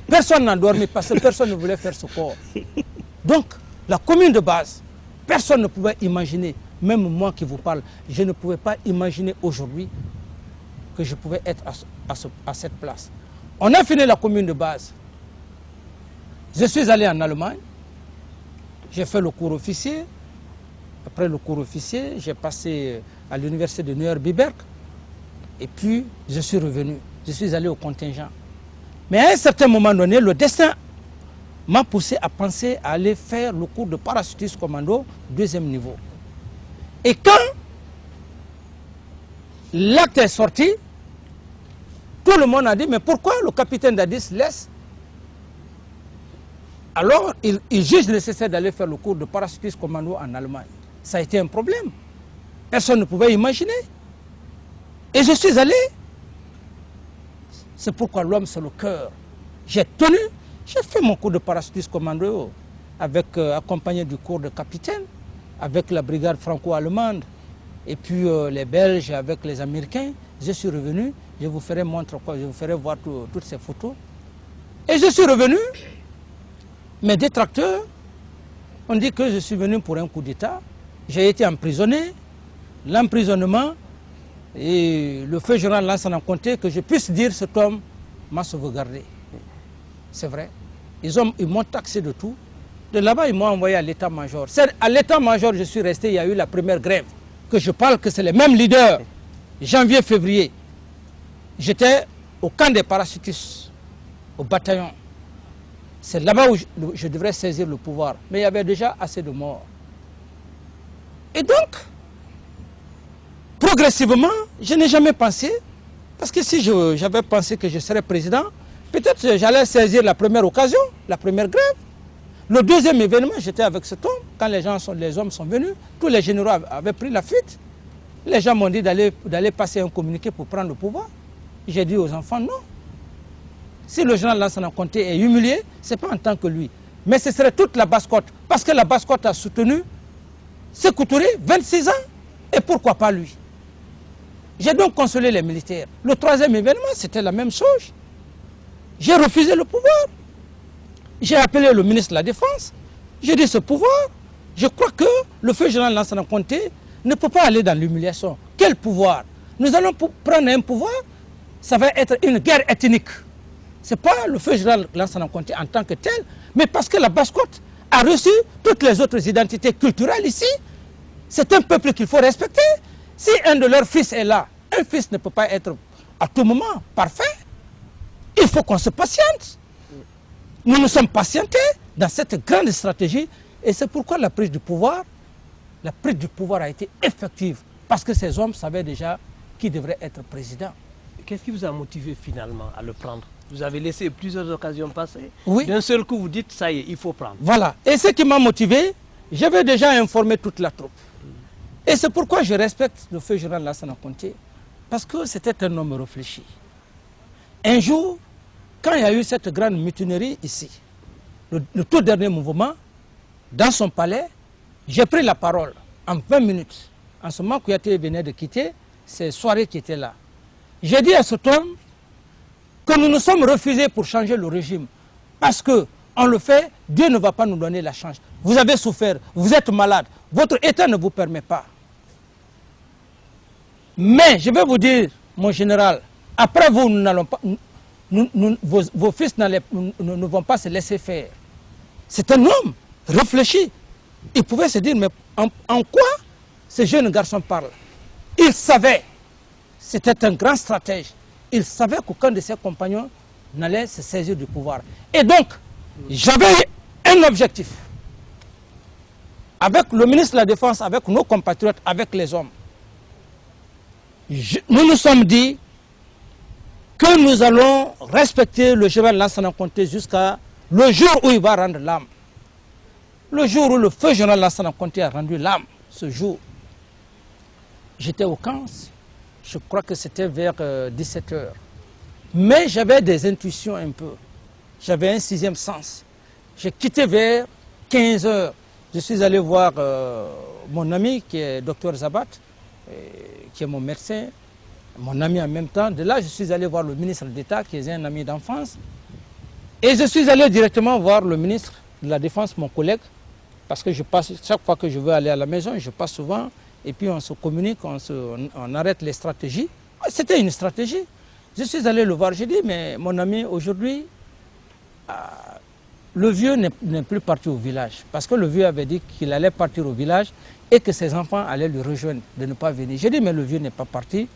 personne n'a dormi parce que personne ne voulait faire ce corps. Donc, la commune de base, personne ne pouvait imaginer, même moi qui vous parle, je ne pouvais pas imaginer aujourd'hui que je pouvais être à cette place. On a fini la commune de base. Je suis allé en Allemagne, j'ai fait le cours officier. Après le cours officier, j'ai passé à l'université de Neuer-Biberg et puis je suis revenu. Je suis allé au contingent. Mais à un certain moment donné, le destin m'a poussé à penser à aller faire le cours de parachutiste commando, 2e niveau. Et quand l'acte est sorti, tout le monde a dit, mais pourquoi le capitaine Dadis laisse? Alors, il juge nécessaire d'aller faire le cours de parachutiste commando en Allemagne. Ça a été un problème. Personne ne pouvait imaginer. Et je suis allé. C'est pourquoi l'homme, c'est le cœur. J'ai tenu, j'ai fait mon cours de parachutiste commando accompagné du cours de capitaine, avec la brigade franco-allemande, et puis les Belges avec les Américains. Je suis revenu, je vous ferai montrer quoi, je vous ferai voir toutes ces photos. Et je suis revenu, mes détracteurs ont dit que je suis venu pour un coup d'État. J'ai été emprisonné. L'emprisonnement Et le feu général Lansana Conté, que je puisse dire, cet homme m'a sauvegardé. C'est vrai. Ils m'ont taxé de tout. De là-bas, ils m'ont envoyé à l'état-major. À l'état-major, je suis resté, il y a eu la première grève. Que je parle que c'est les mêmes leaders. Janvier, février. J'étais au camp des parachutistes, au bataillon. C'est là-bas où je devrais saisir le pouvoir. Mais il y avait déjà assez de morts. Et donc, progressivement, je n'ai jamais pensé, parce que si j'avais pensé que je serais président, peut-être j'allais saisir la première occasion, la première grève. Le deuxième événement, j'étais avec cet homme. Quand les hommes sont venus, tous les généraux avaient pris la fuite. Les gens m'ont dit d'aller passer un communiqué pour prendre le pouvoir. J'ai dit aux enfants, non. Si le général Lansana Conté est humilié, ce n'est pas en tant que lui. Mais ce serait toute la Basse-Côte. Parce que la Basse-Côte a soutenu Sékou Touré, 26 ans. Et pourquoi pas lui? J'ai donc consolé les militaires. Le troisième événement, c'était la même chose. J'ai refusé le pouvoir. J'ai appelé le ministre de la Défense. J'ai dit ce pouvoir, je crois que le feu général Lansana Conté ne peut pas aller dans l'humiliation. Quel pouvoir? Nous allons prendre un pouvoir, ça va être une guerre ethnique. Ce n'est pas le feu général Lansana Conté en tant que tel, mais parce que la Basse-Côte a reçu toutes les autres identités culturelles ici. C'est un peuple qu'il faut respecter. Si un de leurs fils est là, un fils ne peut pas être à tout moment parfait. Il faut qu'on se patiente. Nous nous sommes patientés dans cette grande stratégie et c'est pourquoi la prise du pouvoir a été effective. Parce que ces hommes savaient déjà qui devrait être président. Qu'est-ce qui vous a motivé finalement à le prendre? Vous avez laissé plusieurs occasions passer. Oui. D'un seul coup, vous dites, ça y est, il faut prendre. Voilà. Et ce qui m'a motivé, j'avais déjà informé toute la troupe. Et c'est pourquoi je respecte le feu général Lansana Conté. Parce que c'était un homme réfléchi. Un jour, quand il y a eu cette grande mutinerie ici, le tout dernier mouvement, dans son palais, j'ai pris la parole en 20 minutes. En ce moment, Kouyaté venait de quitter, c'est Soirée qui était là. J'ai dit à cet homme que nous nous sommes refusés pour changer le régime. Parce qu'on le fait, Dieu ne va pas nous donner la chance. Vous avez souffert, vous êtes malade, votre état ne vous permet pas. Mais je vais vous dire, mon général, après vous, nous n'allons pas, vos fils ne vont pas se laisser faire. C'est un homme réfléchi. Il pouvait se dire, mais en quoi ce jeune garçon parle? Il savait, c'était un grand stratège, il savait qu'aucun de ses compagnons n'allait se saisir du pouvoir. Et donc, j'avais un objectif. Avec le ministre de la Défense, avec nos compatriotes, avec les hommes. Nous nous sommes dit que nous allons respecter le général Lansana Conté jusqu'à le jour où il va rendre l'âme. Le jour où le feu général Lansana Conté a rendu l'âme, ce jour, j'étais au camp, je crois que c'était vers 17 h. Mais j'avais des intuitions un peu. J'avais un sixième sens. J'ai quitté vers 15 h. Je suis allé voir mon ami qui est Dr Zabat, qui est mon médecin, mon ami en même temps. De là, je suis allé voir le ministre d'État, qui est un ami d'enfance. Et je suis allé directement voir le ministre de la Défense, mon collègue, parce que je passe, chaque fois que je veux aller à la maison, je passe souvent, et puis on se communique, on arrête les stratégies. C'était une stratégie. Je suis allé le voir, j'ai dit, mais mon ami, aujourd'hui, le vieux n'est plus parti au village, parce que le vieux avait dit qu'il allait partir au village et que ses enfants allaient le rejoindre, de ne pas venir. J'ai dit, mais le vieux n'est pas parti.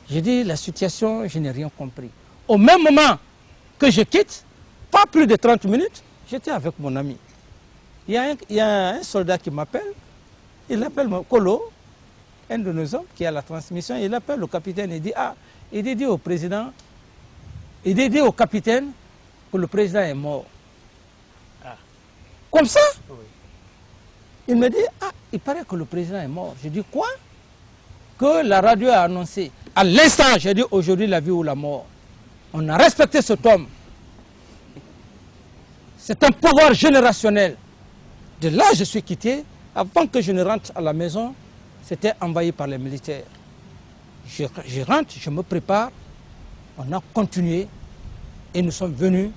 J'ai dit, la situation, je n'ai rien compris. Au même moment que je quitte, pas plus de 30 minutes, j'étais avec mon ami. Il y a un soldat qui m'appelle, il appelle mon Kolo, un de nos hommes qui a la transmission, il appelle le capitaine et dit, ah, il dit au président, il dit au capitaine que le président est mort. Ah. Comme ça? Oui. Il me dit, ah, il paraît que le président est mort. Je dis, quoi? Que la radio a annoncé. À l'instant, j'ai dit, aujourd'hui, la vie ou la mort. On a respecté cet homme. C'est un pouvoir générationnel. De là, je suis quitté. Avant que je ne rentre à la maison, c'était envahi par les militaires. Je rentre, je me prépare. On a continué et nous sommes venus.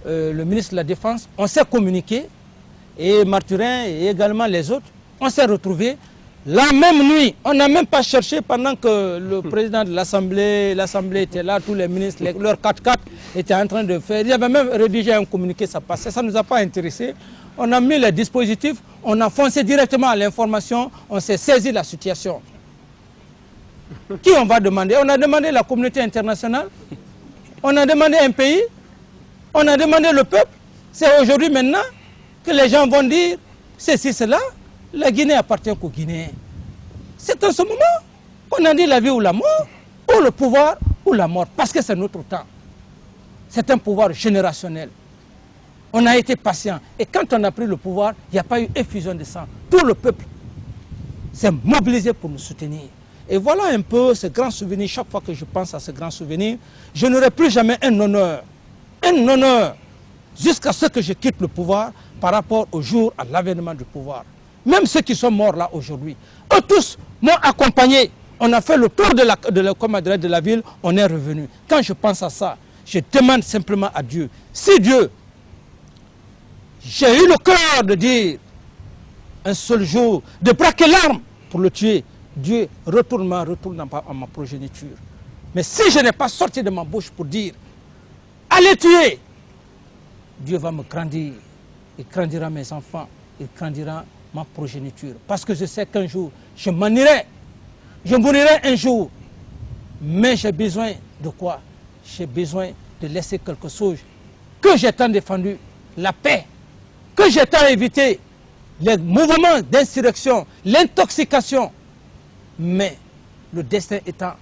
Le ministre de la Défense, on s'est communiqué. Et Marturin et également les autres, on s'est retrouvés. La même nuit, on n'a même pas cherché pendant que le président de l'Assemblée était là, tous les ministres, leurs 4x4 étaient en train de faire. Il avait même rédigé un communiqué, ça passait, ça ne nous a pas intéressé. On a mis les dispositifs, on a foncé directement à l'information, on s'est saisi de la situation. Qui on va demander? On a demandé la communauté internationale, on a demandé un pays, on a demandé le peuple. C'est aujourd'hui maintenant que les gens vont dire ceci, cela. La Guinée appartient qu'aux Guinéens. C'est en ce moment qu'on a dit la vie ou la mort, ou le pouvoir ou la mort, parce que c'est notre temps. C'est un pouvoir générationnel. On a été patient. Et quand on a pris le pouvoir, il n'y a pas eu effusion de sang. Tout le peuple s'est mobilisé pour nous soutenir. Et voilà un peu ce grand souvenir. Chaque fois que je pense à ce grand souvenir, je n'aurai plus jamais un honneur, jusqu'à ce que je quitte le pouvoir par rapport au jour, à l'avènement du pouvoir. Même ceux qui sont morts là aujourd'hui, eux tous m'ont accompagné. On a fait le tour de la ville, on est revenu. Quand je pense à ça, je demande simplement à Dieu, si Dieu, j'ai eu le cœur de dire un seul jour, de braquer l'arme pour le tuer, Dieu retourne à ma progéniture. Mais si je n'ai pas sorti de ma bouche pour dire, allez tuer, Dieu va me grandir, il grandira mes enfants, il grandira ma progéniture. Parce que je sais qu'un jour, je m'en irai. Je mourirai un jour. Mais j'ai besoin de quoi? J'ai besoin de laisser quelque chose que j'ai tant défendu, la paix, que j'ai tant évité, les mouvements d'insurrection, l'intoxication. Mais le destin étant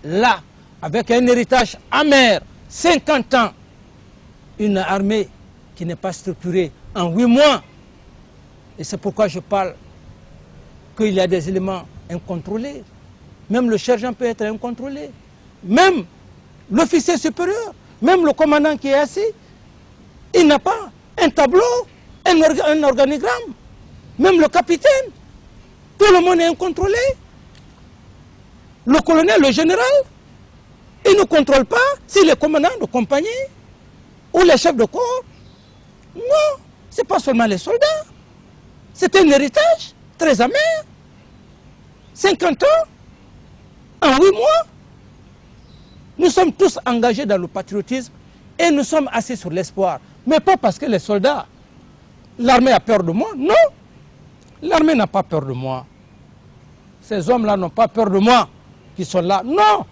là, avec un héritage amer, 50 ans, une armée qui n'est pas structurée en 8 mois. Et c'est pourquoi je parle qu'il y a des éléments incontrôlés. Même le sergent peut être incontrôlé. Même l'officier supérieur, même le commandant qui est assis, il n'a pas un tableau, un organigramme. Même le capitaine, tout le monde est incontrôlé. Le colonel, le général, il ne contrôle pas si les commandants de compagnie ou les chefs de corps. Non, ce n'est pas seulement les soldats. C'est un héritage très amer. 50 ans, en 8 mois, nous sommes tous engagés dans le patriotisme et nous sommes assis sur l'espoir. Mais pas parce que les soldats, l'armée a peur de moi. Non, l'armée n'a pas peur de moi. Ces hommes-là n'ont pas peur de moi, qui sont là. Non,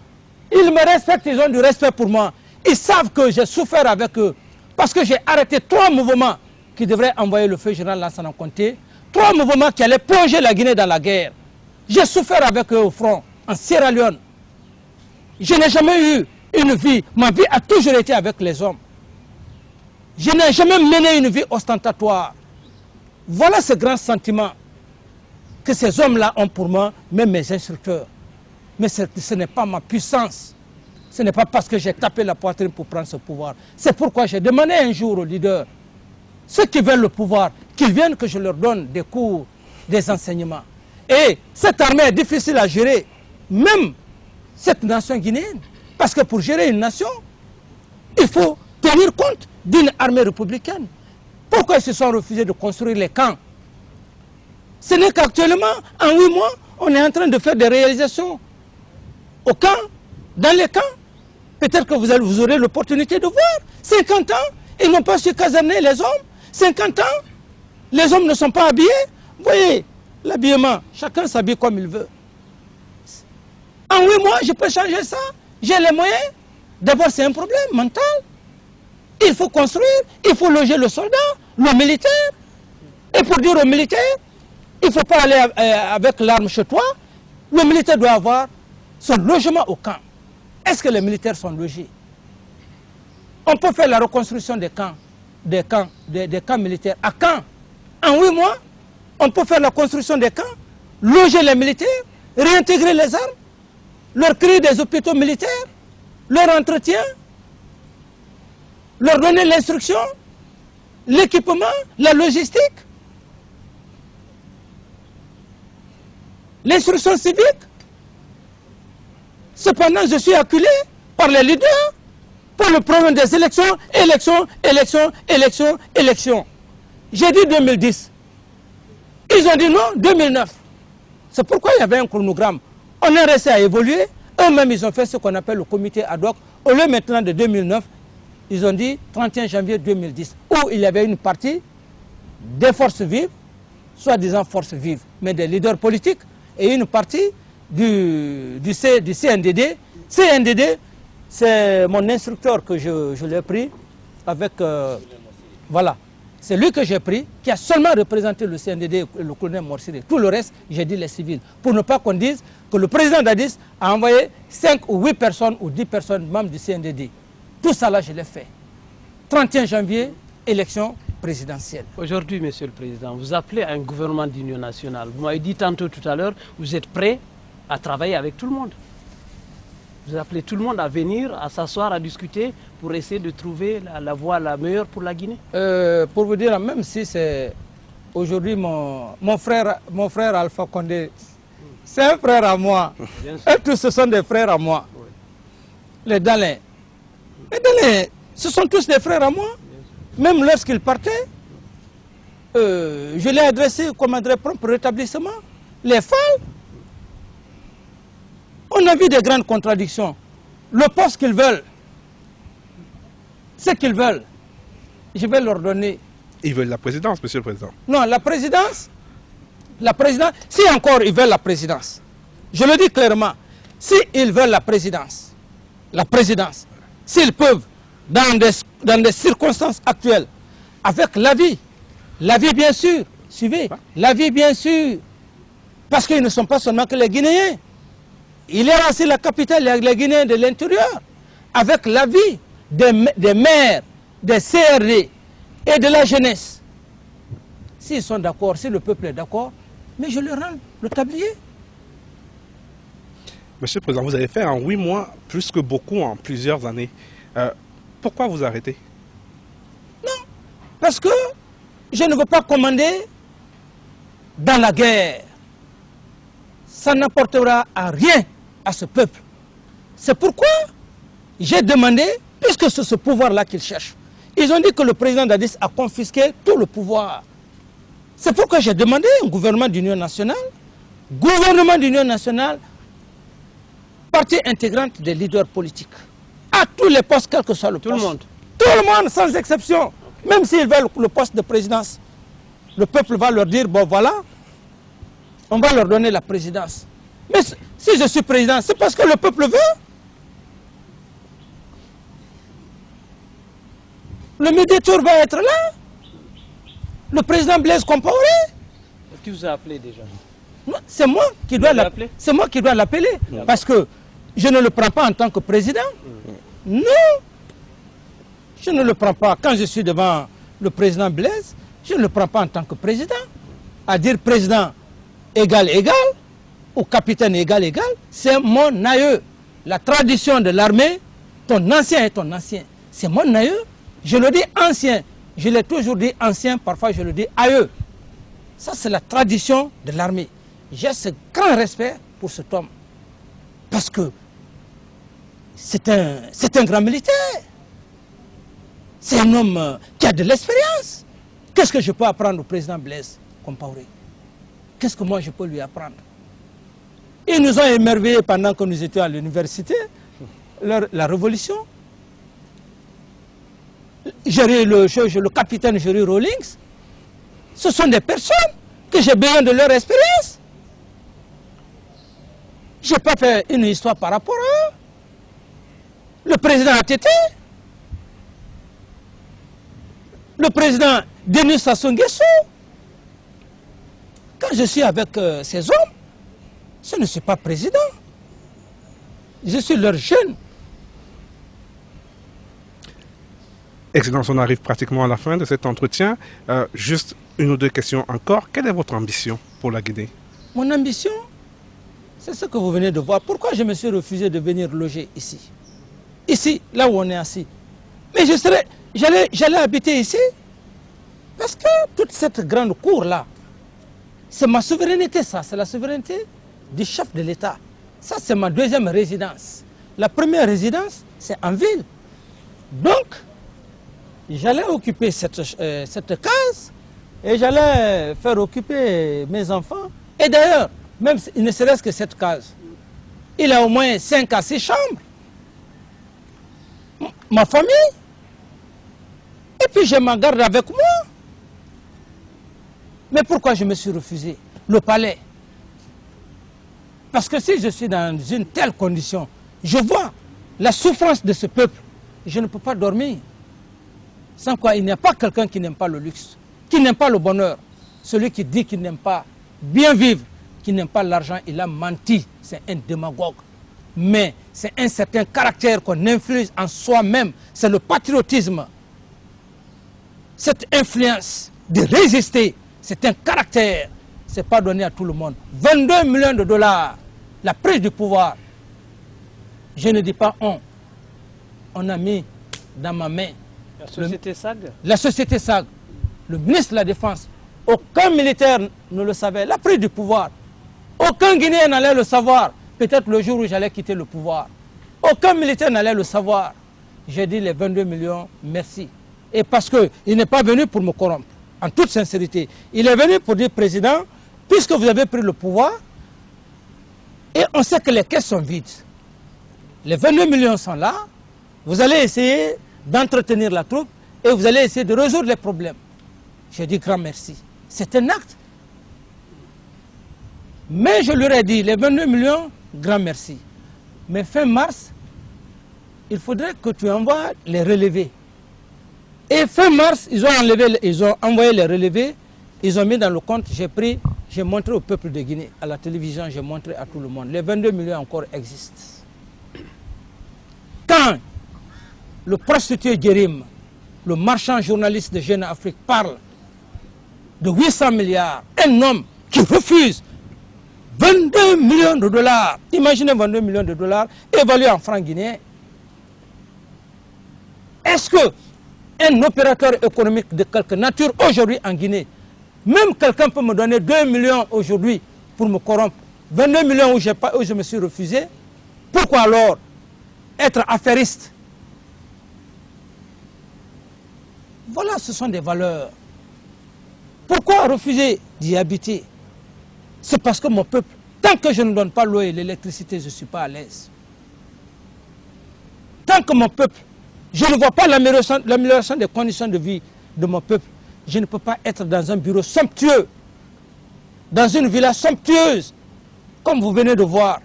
ils me respectent, ils ont du respect pour moi. Ils savent que j'ai souffert avec eux parce que j'ai arrêté 3 mouvements qui devraient envoyer le feu général Lansana Conté. 3 mouvements qui allaient plonger la Guinée dans la guerre. J'ai souffert avec eux au front, en Sierra Leone. Je n'ai jamais eu une vie, ma vie a toujours été avec les hommes. Je n'ai jamais mené une vie ostentatoire. Voilà ce grand sentiment que ces hommes-là ont pour moi, même mes instructeurs. Mais ce n'est pas ma puissance. Ce n'est pas parce que j'ai tapé la poitrine pour prendre ce pouvoir. C'est pourquoi j'ai demandé un jour aux leaders, ceux qui veulent le pouvoir, qu'ils viennent que je leur donne des cours, des enseignements. Et cette armée est difficile à gérer, même cette nation guinéenne. Parce que pour gérer une nation, il faut tenir compte d'une armée républicaine. Pourquoi ils se sont refusés de construire les camps? Ce n'est qu'actuellement, en 8 mois, on est en train de faire des réalisations au camp, dans les camps. Peut-être que vous aurez l'opportunité de voir. 50 ans, ils n'ont pas su caserner les hommes. 50 ans, les hommes ne sont pas habillés. Vous voyez, l'habillement, chacun s'habille comme il veut. En 8 mois, je peux changer ça. J'ai les moyens. D'abord, c'est un problème mental. Il faut construire, il faut loger le soldat, le militaire. Et pour dire au militaire, il ne faut pas aller avec l'arme chez toi. Le militaire doit avoir son logement au camp. Est-ce que les militaires sont logés? On peut faire la reconstruction des camps, des camps militaires. À Caen, en 8 mois, on peut faire la construction des camps, loger les militaires, réintégrer les armes, leur créer des hôpitaux militaires, leur entretien, leur donner l'instruction, l'équipement, la logistique, l'instruction civique. Cependant, je suis acculé par les leaders pour le problème des élections, élections. J'ai dit 2010. Ils ont dit non, 2009. C'est pourquoi il y avait un chronogramme. On est resté à évoluer. Eux-mêmes, ils ont fait ce qu'on appelle le comité ad hoc. Au lieu maintenant de 2009, ils ont dit 31 janvier 2010, où il y avait une partie des forces vives, soi-disant forces vives, mais des leaders politiques, et une partie du CNDD. CNDD, c'est mon instructeur que je l'ai pris avec... voilà. C'est lui que j'ai pris, qui a seulement représenté le CNDD et le colonel Morsiré. Tout le reste, j'ai dit les civils. Pour ne pas qu'on dise que le président d'Addis a envoyé 5 ou 8 personnes ou 10 personnes membres du CNDD. Tout ça là, je l'ai fait. 31 janvier, élection présidentielle. Aujourd'hui, Monsieur le Président, vous appelez à un gouvernement d'union nationale. Vous m'avez dit tantôt tout à l'heure, vous êtes prêt à travailler avec tout le monde. Vous appelez tout le monde à venir, à s'asseoir, à discuter pour essayer de trouver la voie la meilleure pour la Guinée. Pour vous dire, même si c'est aujourd'hui mon frère Alpha Condé, c'est un frère à moi. Et tous ce sont des frères à moi. Oui. Les Dalins. Les Dalins, ce sont tous des frères à moi. Même lorsqu'ils partaient, je l'ai adressé comme adresse propre rétablissement. Les FAL. On a vu des grandes contradictions. Le poste qu'ils veulent, ce qu'ils veulent, je vais leur donner. Ils veulent la présidence, Monsieur le Président. Non, la présidence, si encore ils veulent la présidence, je le dis clairement, s'ils veulent la présidence, s'ils peuvent, dans des circonstances actuelles, avec l'avis bien sûr, suivez, l'avis bien sûr, parce qu'ils ne sont pas seulement que les Guinéens. Il y a aussi la capitale, les Guinéens de l'intérieur, avec l'avis des maires, des CRD et de la jeunesse. S'ils sont d'accord, si le peuple est d'accord, mais je leur rends le tablier. Monsieur le Président, vous avez fait en 8 mois plus que beaucoup en plusieurs années. Pourquoi vous arrêtez? Non, parce que je ne veux pas commander dans la guerre. Ça n'apportera à rien à ce peuple. C'est pourquoi j'ai demandé, puisque c'est ce pouvoir-là qu'ils cherchent. Ils ont dit que le président d'Addis a confisqué tout le pouvoir. C'est pourquoi j'ai demandé un gouvernement d'union nationale, partie intégrante des leaders politiques, à tous les postes, quel que soit le poste. Tout le monde, sans exception. Même s'ils veulent le poste de présidence, le peuple va leur dire, bon voilà, on va leur donner la présidence. Mais si je suis président, c'est parce que le peuple veut. Le médiateur va être là. Le président Blaise Compaoré. Qui vous a appelé déjà? C'est moi qui dois l'appeler. C'est moi qui dois l'appeler. Parce que je ne le prends pas en tant que président. Non. Je ne le prends pas. Quand je suis devant le président Blaise, je ne le prends pas en tant que président. À dire président égal, ou capitaine égal, c'est mon aïeux. La tradition de l'armée, ton ancien est ton ancien. C'est mon aïeux. Je le dis ancien. Je l'ai toujours dit ancien, parfois je le dis aïeux. Ça, c'est la tradition de l'armée. J'ai ce grand respect pour cet homme. Parce que c'est un grand militaire. C'est un homme qui a de l'expérience. Qu'est-ce que je peux apprendre au président Blaise Compaoré? Qu'est-ce que moi je peux lui apprendre? Ils nous ont émerveillés pendant que nous étions à l'université, la révolution. Le capitaine Jerry Rawlings, ce sont des personnes que j'ai besoin de leur expérience. Je n'ai pas fait une histoire par rapport à eux. Le président ATT, le président Denis Sassou Nguesso. Quand je suis avec ces hommes, je ne suis pas président. Je suis leur jeune. Excellence, on arrive pratiquement à la fin de cet entretien. Juste une ou deux questions encore. Quelle est votre ambition pour la Guinée? Mon ambition, c'est ce que vous venez de voir. Pourquoi je me suis refusé de venir loger ici? Ici, là où on est assis. Mais j'allais habiter ici. Parce que toute cette grande cour-là, c'est ma souveraineté, ça. C'est la souveraineté du chef de l'État. Ça, c'est ma deuxième résidence. La première résidence, c'est en ville. Donc, j'allais occuper cette case et j'allais faire occuper mes enfants. Et d'ailleurs, même il ne serait-ce que cette case. Il a au moins 5 à 6 chambres. Ma famille. Et puis je m'en garde avec moi. Mais pourquoi je me suis refusé? Le palais. Parce que si je suis dans une telle condition, je vois la souffrance de ce peuple, je ne peux pas dormir. Sans quoi il n'y a pas quelqu'un qui n'aime pas le luxe, qui n'aime pas le bonheur. Celui qui dit qu'il n'aime pas bien vivre, qui n'aime pas l'argent, il a menti. C'est un démagogue. Mais c'est un certain caractère qu'on inflige en soi-même. C'est le patriotisme. Cette influence de résister, c'est un caractère. Ce n'est pas donné à tout le monde. 22 millions de dollars, la prise du pouvoir. Je ne dis pas on. On a mis dans ma main. La société SAG? La société SAG. Le ministre de la Défense. Aucun militaire ne le savait. La prise du pouvoir. Aucun Guinéen n'allait le savoir. Peut-être le jour où j'allais quitter le pouvoir. Aucun militaire n'allait le savoir. J'ai dit les 22 millions, merci. Et parce qu'il n'est pas venu pour me corrompre. En toute sincérité. Il est venu pour dire, président, puisque vous avez pris le pouvoir, et on sait que les caisses sont vides. Les 22 millions sont là. Vous allez essayer d'entretenir la troupe et vous allez essayer de résoudre les problèmes. J'ai dit grand merci. C'est un acte. Mais je leur ai dit, les 22 millions, grand merci. Mais fin mars, il faudrait que tu envoies les relevés. Et fin mars, ils ont envoyé les relevés, ils ont mis dans le compte, j'ai montré au peuple de Guinée, à la télévision, j'ai montré à tout le monde. Les 22 millions encore existent. Quand le prostitué Djerim, le marchand journaliste de Jeune Afrique, parle de 800 milliards, un homme qui refuse 22 millions de dollars, imaginez 22 millions de dollars évalués en francs guinéens. Est-ce que un opérateur économique de quelque nature aujourd'hui en Guinée, même quelqu'un peut me donner 2 millions aujourd'hui pour me corrompre, 22 millions où je me suis refusé, pourquoi alors être affairiste? Voilà, ce sont des valeurs. Pourquoi refuser d'y habiter? C'est parce que mon peuple, tant que je ne donne pas l'eau et l'électricité, je ne suis pas à l'aise. Tant que mon peuple, je ne vois pas l'amélioration des conditions de vie de mon peuple, je ne peux pas être dans un bureau somptueux, dans une villa somptueuse, comme vous venez de voir.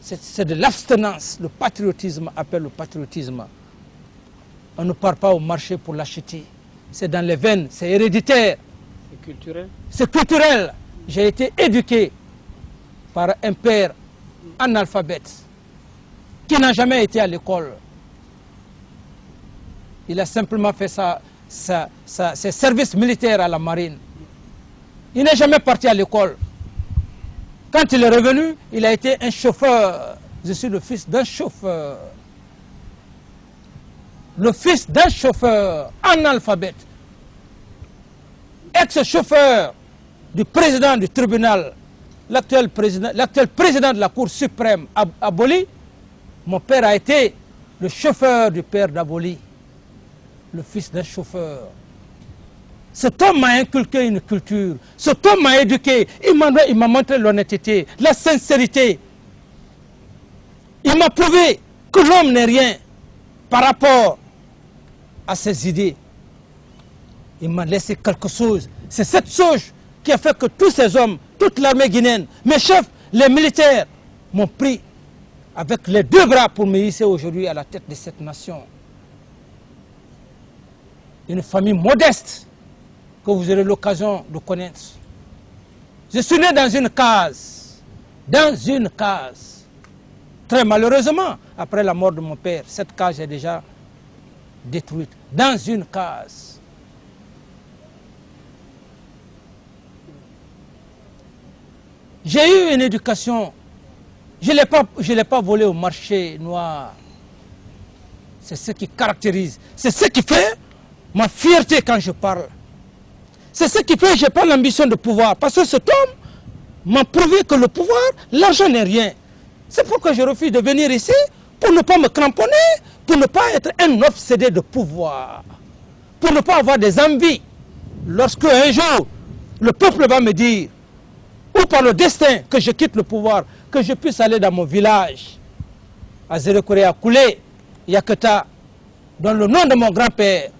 C'est de l'abstinence. Le patriotisme appelle le patriotisme. On ne part pas au marché pour l'acheter. C'est dans les veines, c'est héréditaire. C'est culturel. C'est culturel. J'ai été éduqué par un père analphabète qui n'a jamais été à l'école. Il a simplement fait ses services militaires à la marine. Il n'est jamais parti à l'école. Quand il est revenu, il a été un chauffeur. Je suis le fils d'un chauffeur. Le fils d'un chauffeur analphabète. Ex-chauffeur du président du tribunal, l'actuel président de la Cour suprême aboli. Mon père a été le chauffeur du père d'Aboli. Le fils d'un chauffeur. Cet homme m'a inculqué une culture. Cet homme m'a éduqué. Il m'a montré l'honnêteté, la sincérité. Il m'a prouvé que l'homme n'est rien par rapport à ses idées. Il m'a laissé quelque chose. C'est cette chose qui a fait que tous ces hommes, toute l'armée guinéenne, mes chefs, les militaires, m'ont pris avec les deux bras pour me hisser aujourd'hui à la tête de cette nation. Une famille modeste que vous aurez l'occasion de connaître. Je suis né dans une case. Dans une case. Très malheureusement, après la mort de mon père, cette case est déjà détruite. Dans une case. J'ai eu une éducation. Je ne l'ai pas volé au marché noir. C'est ce qui caractérise. C'est ce qui fait ma fierté quand je parle. C'est ce qui fait que je n'ai pas l'ambition de pouvoir. Parce que cet homme m'a prouvé que le pouvoir, l'argent n'est rien. C'est pourquoi je refuse de venir ici pour ne pas me cramponner, pour ne pas être un obsédé de pouvoir, pour ne pas avoir des envies. Lorsque un jour, le peuple va me dire, où ou par le destin que je quitte le pouvoir, que je puisse aller dans mon village, à Zérekore, à Koulé, Yaketa, dans le nom de mon grand-père,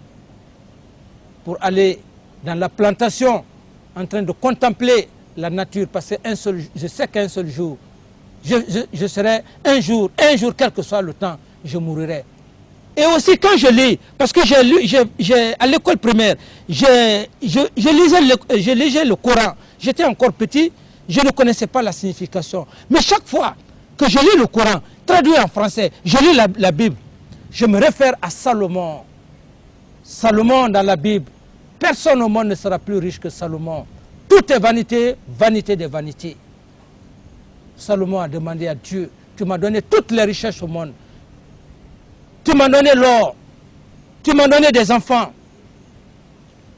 pour aller dans la plantation, en train de contempler la nature, parce que je sais qu'un seul jour, je serai un jour, quel que soit le temps, je mourrai. Et aussi quand je lis, parce que à l'école primaire, je lisais le Coran. J'étais encore petit, je ne connaissais pas la signification. Mais chaque fois que je lis le Coran, traduit en français, je lis la Bible, je me réfère à Salomon. Salomon dans la Bible. Personne au monde ne sera plus riche que Salomon. Tout est vanité, vanité des vanités. Salomon a demandé à Dieu, tu m'as donné toutes les richesses au monde. Tu m'as donné l'or, tu m'as donné des enfants,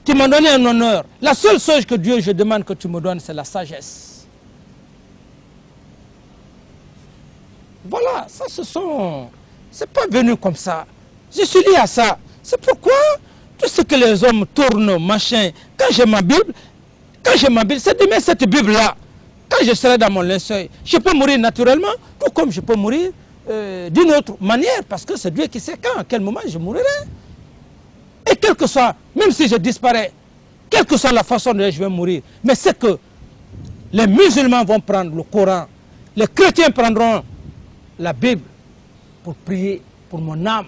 tu m'as donné un honneur. La seule chose que Dieu, je demande que tu me donnes, c'est la sagesse. Voilà, ça c'est pas venu comme ça. Je suis lié à ça. C'est pourquoi tout ce que les hommes tournent, machin, quand j'ai ma Bible, c'est de mettre cette Bible-là. Quand je serai dans mon linceul, je peux mourir naturellement, tout comme je peux mourir d'une autre manière, parce que c'est Dieu qui sait quand, à quel moment je mourrai. Et quel que soit, même si je disparais, quelle que soit la façon dont je vais mourir, mais c'est que les musulmans vont prendre le Coran, les chrétiens prendront la Bible pour prier pour mon âme.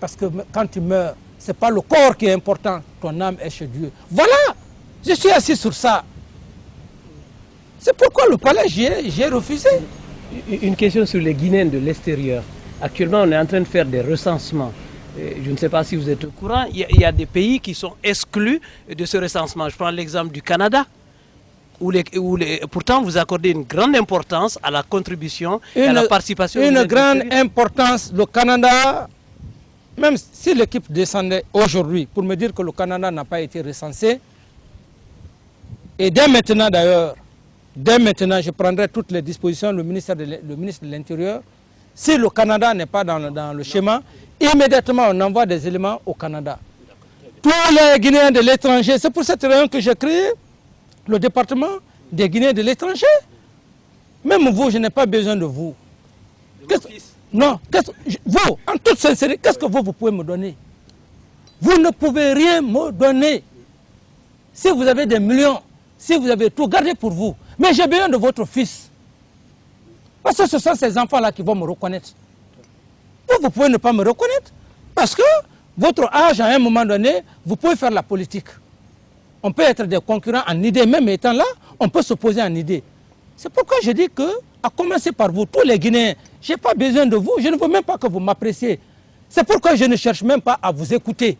Parce que quand tu meurs, ce n'est pas le corps qui est important, ton âme est chez Dieu. Voilà, je suis assis sur ça. C'est pourquoi le palais, j'ai refusé. Une question sur les Guinéens de l'extérieur. Actuellement, on est en train de faire des recensements. Je ne sais pas si vous êtes au courant. Il y a des pays qui sont exclus de ce recensement. Je prends l'exemple du Canada, où pourtant vous accordez une grande importance à la contribution et à la participation. Une grande importance. Le Canada, même si l'équipe descendait aujourd'hui pour me dire que le Canada n'a pas été recensé, et dès maintenant d'ailleurs, je prendrai toutes les dispositions, le ministre de l'Intérieur. Si le Canada n'est pas dans le schéma, immédiatement on envoie des éléments au Canada. Tous les Guinéens de l'étranger, c'est pour cette raison que j'ai créé le département des Guinéens de l'étranger. Même vous, je n'ai pas besoin de vous. Non, vous, en toute sincérité, qu'est-ce que vous pouvez me donner? Vous ne pouvez rien me donner. Si vous avez des millions, si vous avez tout, gardez pour vous. Mais j'ai besoin de votre fils. Parce que ce sont ces enfants-là qui vont me reconnaître. Vous pouvez ne pas me reconnaître. Parce que votre âge, à un moment donné, vous pouvez faire la politique. On peut être des concurrents en idée, même étant là, on peut s'opposer en idée. C'est pourquoi je dis que, à commencer par vous, tous les Guinéens, je n'ai pas besoin de vous, je ne veux même pas que vous m'appréciez. C'est pourquoi je ne cherche même pas à vous écouter.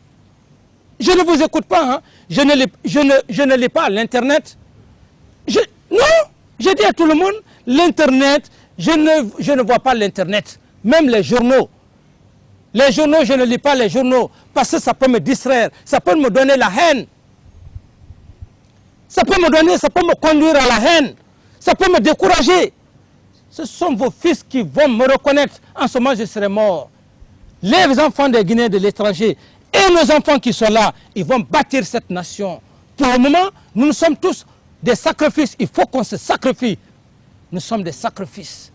Je ne vous écoute pas, hein. Je ne lis pas l'Internet. Non, je dis à tout le monde, l'Internet, je ne vois pas l'Internet. Même les journaux. Les journaux, je ne lis pas les journaux parce que ça peut me distraire, ça peut me donner la haine. Ça peut me conduire à la haine. Ça peut me décourager. Ce sont vos fils qui vont me reconnaître. En ce moment, je serai mort. Les enfants des Guinéens de l'étranger et nos enfants qui sont là, ils vont bâtir cette nation. Pour le moment, nous sommes tous des sacrifices. Il faut qu'on se sacrifie. Nous sommes des sacrifices.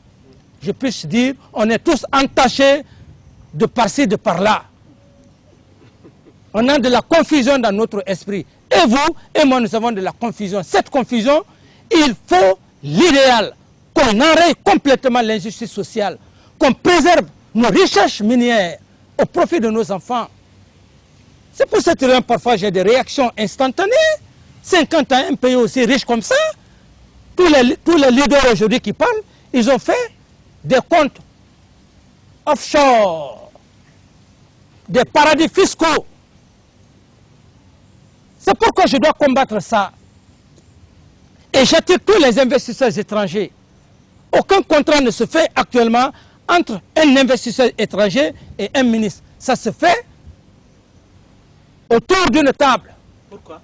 Je peux dire, on est tous entachés de par-ci, de par-là. On a de la confusion dans notre esprit. Et vous et moi, nous avons de la confusion. Cette confusion, il faut l'idéal, qu'on enraye complètement l'injustice sociale, qu'on préserve nos richesses minières au profit de nos enfants. C'est pour cette raison, parfois, j'ai des réactions instantanées. 50 ans, un pays aussi riche comme ça, tous les leaders aujourd'hui qui parlent, ils ont fait des comptes offshore, des paradis fiscaux. C'est pourquoi je dois combattre ça. Et j'attire tous les investisseurs étrangers. Aucun contrat ne se fait actuellement entre un investisseur étranger et un ministre. Ça se fait autour d'une table. Pourquoi?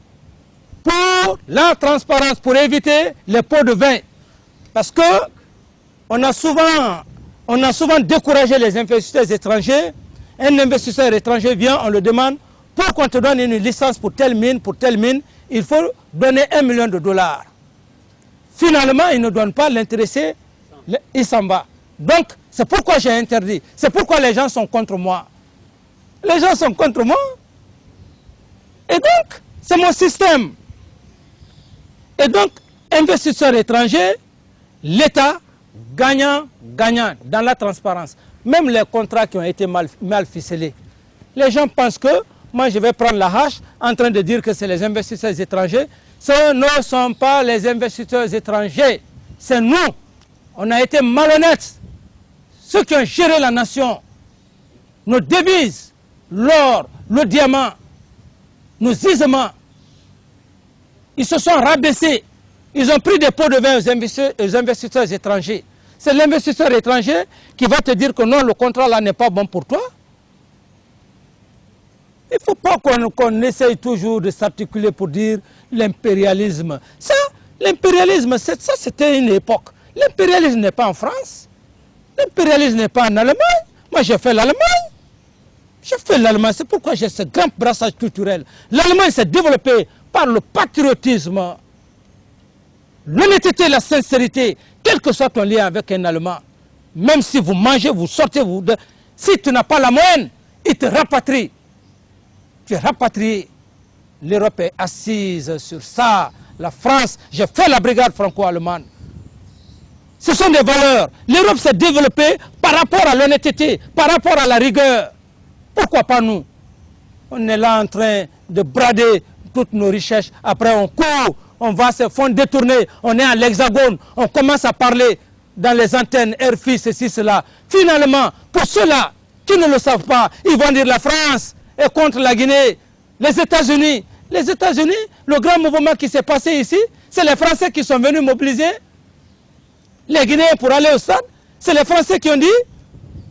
Pour la transparence, pour éviter les pots de vin. Parce que on a souvent découragé les investisseurs étrangers. Un investisseur étranger vient, on le demande, pour qu'on te donne une licence pour telle mine, il faut donner $1 million. finalement, il ne donne pas l'intéresser, il s'en va. Donc, c'est pourquoi j'ai interdit. C'est pourquoi les gens sont contre moi. Les gens sont contre moi. Et donc, c'est mon système. Et donc, investisseurs étrangers, l'État, gagnant, gagnant, dans la transparence. Même les contrats qui ont été mal ficelés. Les gens pensent que moi je vais prendre la hache en train de dire que c'est les investisseurs étrangers. Ce ne sont pas les investisseurs étrangers. C'est nous. On a été malhonnêtes. Ceux qui ont géré la nation, nos devises, l'or, le diamant, nos gisements, ils se sont rabaissés. Ils ont pris des pots de vin aux investisseurs étrangers. C'est l'investisseur étranger qui va te dire que non, le contrat là n'est pas bon pour toi. Il ne faut pas qu'on essaye toujours de s'articuler pour dire l'impérialisme. Ça, l'impérialisme, ça c'était une époque. L'impérialisme n'est pas en France. L'impérialisme n'est pas en Allemagne. Moi j'ai fait l'Allemagne. J'ai fait l'Allemagne, c'est pourquoi j'ai ce grand brassage culturel. L'Allemagne s'est développée par le patriotisme, l'honnêteté, la sincérité, quel que soit ton lien avec un Allemand. Même si vous mangez, vous sortez, si tu n'as pas la moyenne, il te rapatrie. Tu es rapatrié. L'Europe est assise sur ça. La France, j'ai fait la brigade franco-allemande. Ce sont des valeurs. L'Europe s'est développée par rapport à l'honnêteté, par rapport à la rigueur. Pourquoi pas nous? On est là en train de brader toutes nos richesses. Après on court, on va se font détourner. On est à l'Hexagone. On commence à parler dans les antennes RFI, ceci, cela. Finalement, pour ceux-là qui ne le savent pas, ils vont dire la France est contre la Guinée. Les États-Unis, le grand mouvement qui s'est passé ici, c'est les Français qui sont venus mobiliser les Guinéens pour aller au stade. C'est les Français qui ont dit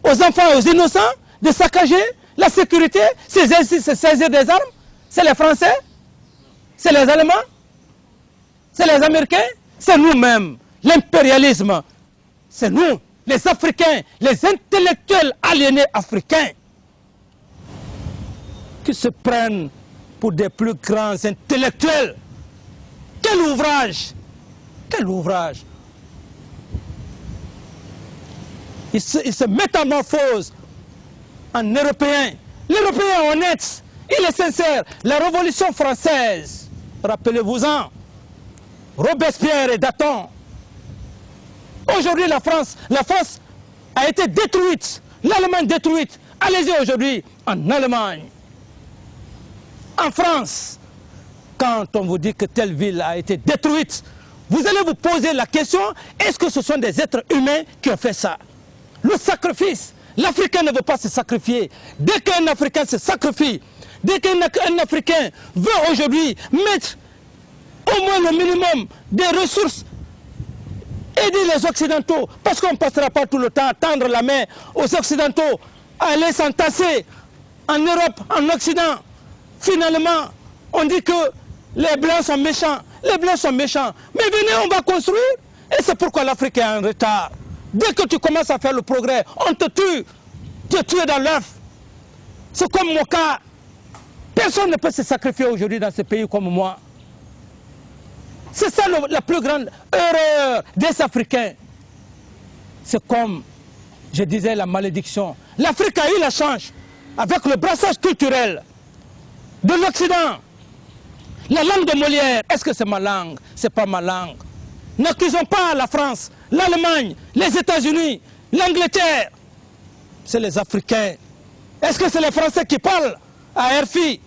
aux enfants et aux innocents de saccager la sécurité, c'est saisir des armes. C'est les Français, c'est les Allemands, c'est les Américains, c'est nous-mêmes. L'impérialisme, c'est nous, les Africains, les intellectuels aliénés africains, qui se prennent pour des plus grands intellectuels. Quel ouvrage! Quel ouvrage! Ils se métamorphosent en Européens. L'Européen est honnête, il est sincère. La Révolution française, rappelez-vous-en, Robespierre et Danton. Aujourd'hui, la France a été détruite, l'Allemagne détruite. Allez-y aujourd'hui en Allemagne, en France. Quand on vous dit que telle ville a été détruite, vous allez vous poser la question, est-ce que ce sont des êtres humains qui ont fait ça? Le sacrifice, l'Africain ne veut pas se sacrifier. Dès qu'un Africain se sacrifie, dès qu'un Africain veut aujourd'hui mettre au moins le minimum des ressources, aider les Occidentaux, parce qu'on ne passera pas tout le temps à tendre la main aux Occidentaux, à aller s'entasser en Europe, en Occident. Finalement, on dit que les Blancs sont méchants. Les Blancs sont méchants. Mais venez, on va construire. Et c'est pourquoi l'Afrique est en retard. Dès que tu commences à faire le progrès, on te tue. Tu es tué dans l'œuf. C'est comme mon cas. Personne ne peut se sacrifier aujourd'hui dans ce pays comme moi. C'est ça la plus grande erreur des Africains. C'est comme, je disais, la malédiction. L'Afrique a eu la chance, avec le brassage culturel de l'Occident. La langue de Molière, est-ce que c'est ma langue? C'est pas ma langue. N'accusons pas la France, l'Allemagne, les États-Unis, l'Angleterre. C'est les Africains. Est-ce que c'est les Français qui parlent à RFI?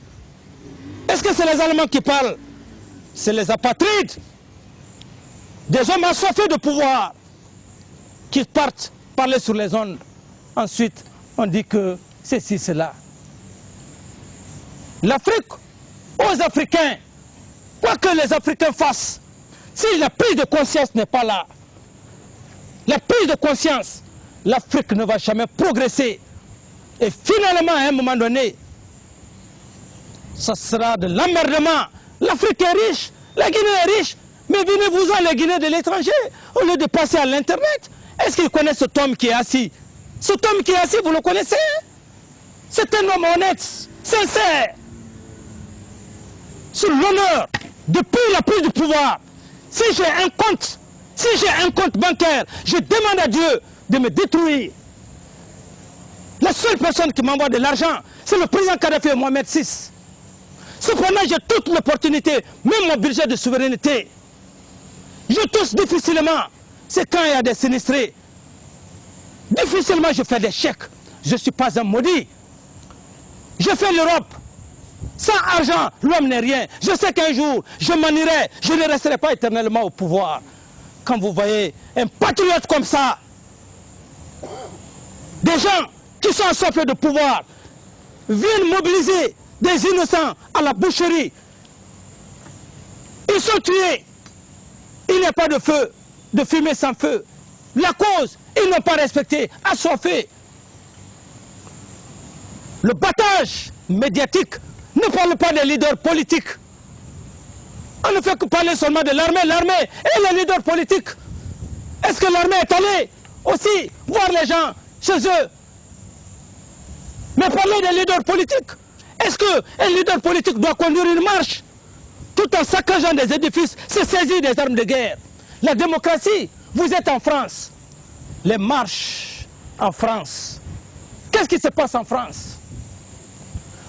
Est-ce que c'est les Allemands qui parlent? C'est les apatrides, des hommes assoiffés de pouvoir, qui partent parler sur les ondes. Ensuite, on dit que ceci, cela. L'Afrique, aux Africains, quoi que les Africains fassent, si la prise de conscience n'est pas là, la prise de conscience, l'Afrique ne va jamais progresser. Et finalement, à un moment donné, ça sera de l'emmerdement. L'Afrique est riche, la Guinée est riche, mais venez-vous-en les Guinéens de l'étranger, au lieu de passer à l'Internet. Est-ce qu'ils connaissent cet homme qui est assis? Cet homme qui est assis, vous le connaissez? C'est un homme honnête, sincère, sur l'honneur, depuis la prise du pouvoir. Si j'ai un compte Si j'ai un compte bancaire, je demande à Dieu de me détruire. La seule personne qui m'envoie de l'argent, c'est le président Kadhafi et Mohamed VI. Cependant, j'ai toute l'opportunité, même mon budget de souveraineté. Je touche difficilement. C'est quand il y a des sinistrés. Difficilement, je fais des chèques. Je ne suis pas un maudit. Je fais l'Europe. Sans argent, l'homme n'est rien. Je sais qu'un jour, je m'en irai. Je ne resterai pas éternellement au pouvoir. Quand vous voyez un patriote comme ça, des gens qui sont assoiffés de pouvoir, viennent mobiliser des innocents à la boucherie. Ils sont tués. Il n'y a pas de feu, de fumée sans feu. La cause, ils n'ont pas respecté, assoiffé. Le battage médiatique ne parle pas des leaders politiques. On ne fait que parler seulement de l'armée. L'armée et les leaders politiques. Est-ce que l'armée est allée aussi voir les gens chez eux? Mais parler des leaders politiques. Est-ce qu'un leader politique doit conduire une marche tout en saccageant des édifices, se saisir des armes de guerre? La démocratie, vous êtes en France. Les marches en France. Qu'est-ce qui se passe en France?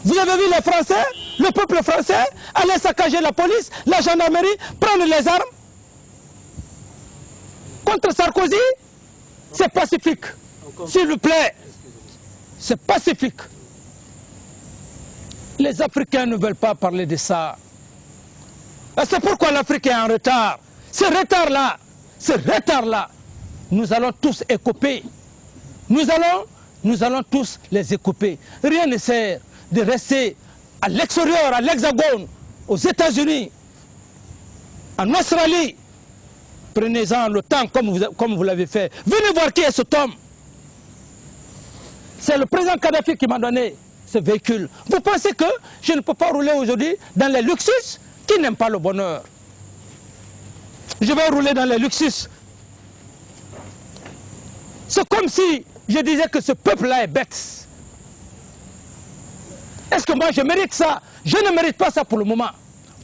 Vous avez vu les Français, le peuple français, aller saccager la police, la gendarmerie, prendre les armes contre Sarkozy? C'est pacifique. S'il vous plaît, c'est pacifique. Les Africains ne veulent pas parler de ça. C'est pourquoi l'Afrique est en retard. Ce retard-là, nous allons tous écoper. Nous allons tous les écoper. Rien ne sert de rester à l'extérieur, à l'Hexagone, aux États-Unis, en Australie. Prenez-en le temps comme vous l'avez fait. Venez voir qui est cet homme. C'est le président Kadhafi qui m'a donné ce véhicule. Vous pensez que je ne peux pas rouler aujourd'hui dans les luxus? Qui n'aime pas le bonheur? Je vais rouler dans les luxus. C'est comme si je disais que ce peuple-là est bête. Est-ce que moi je mérite ça? Je ne mérite pas ça pour le moment.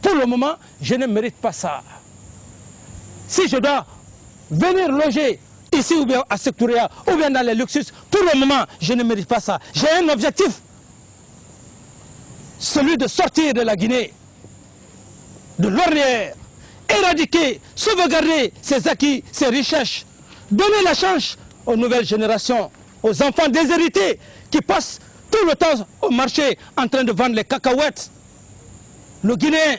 Pour le moment, je ne mérite pas ça. Si je dois venir loger ici ou bien à Secouria ou bien dans les luxus, pour le moment, je ne mérite pas ça. J'ai un objectif. Celui de sortir de la Guinée, de l'ornière, éradiquer, sauvegarder ses acquis, ses richesses, donner la chance aux nouvelles générations, aux enfants déshérités qui passent tout le temps au marché en train de vendre les cacahuètes. Le Guinéen,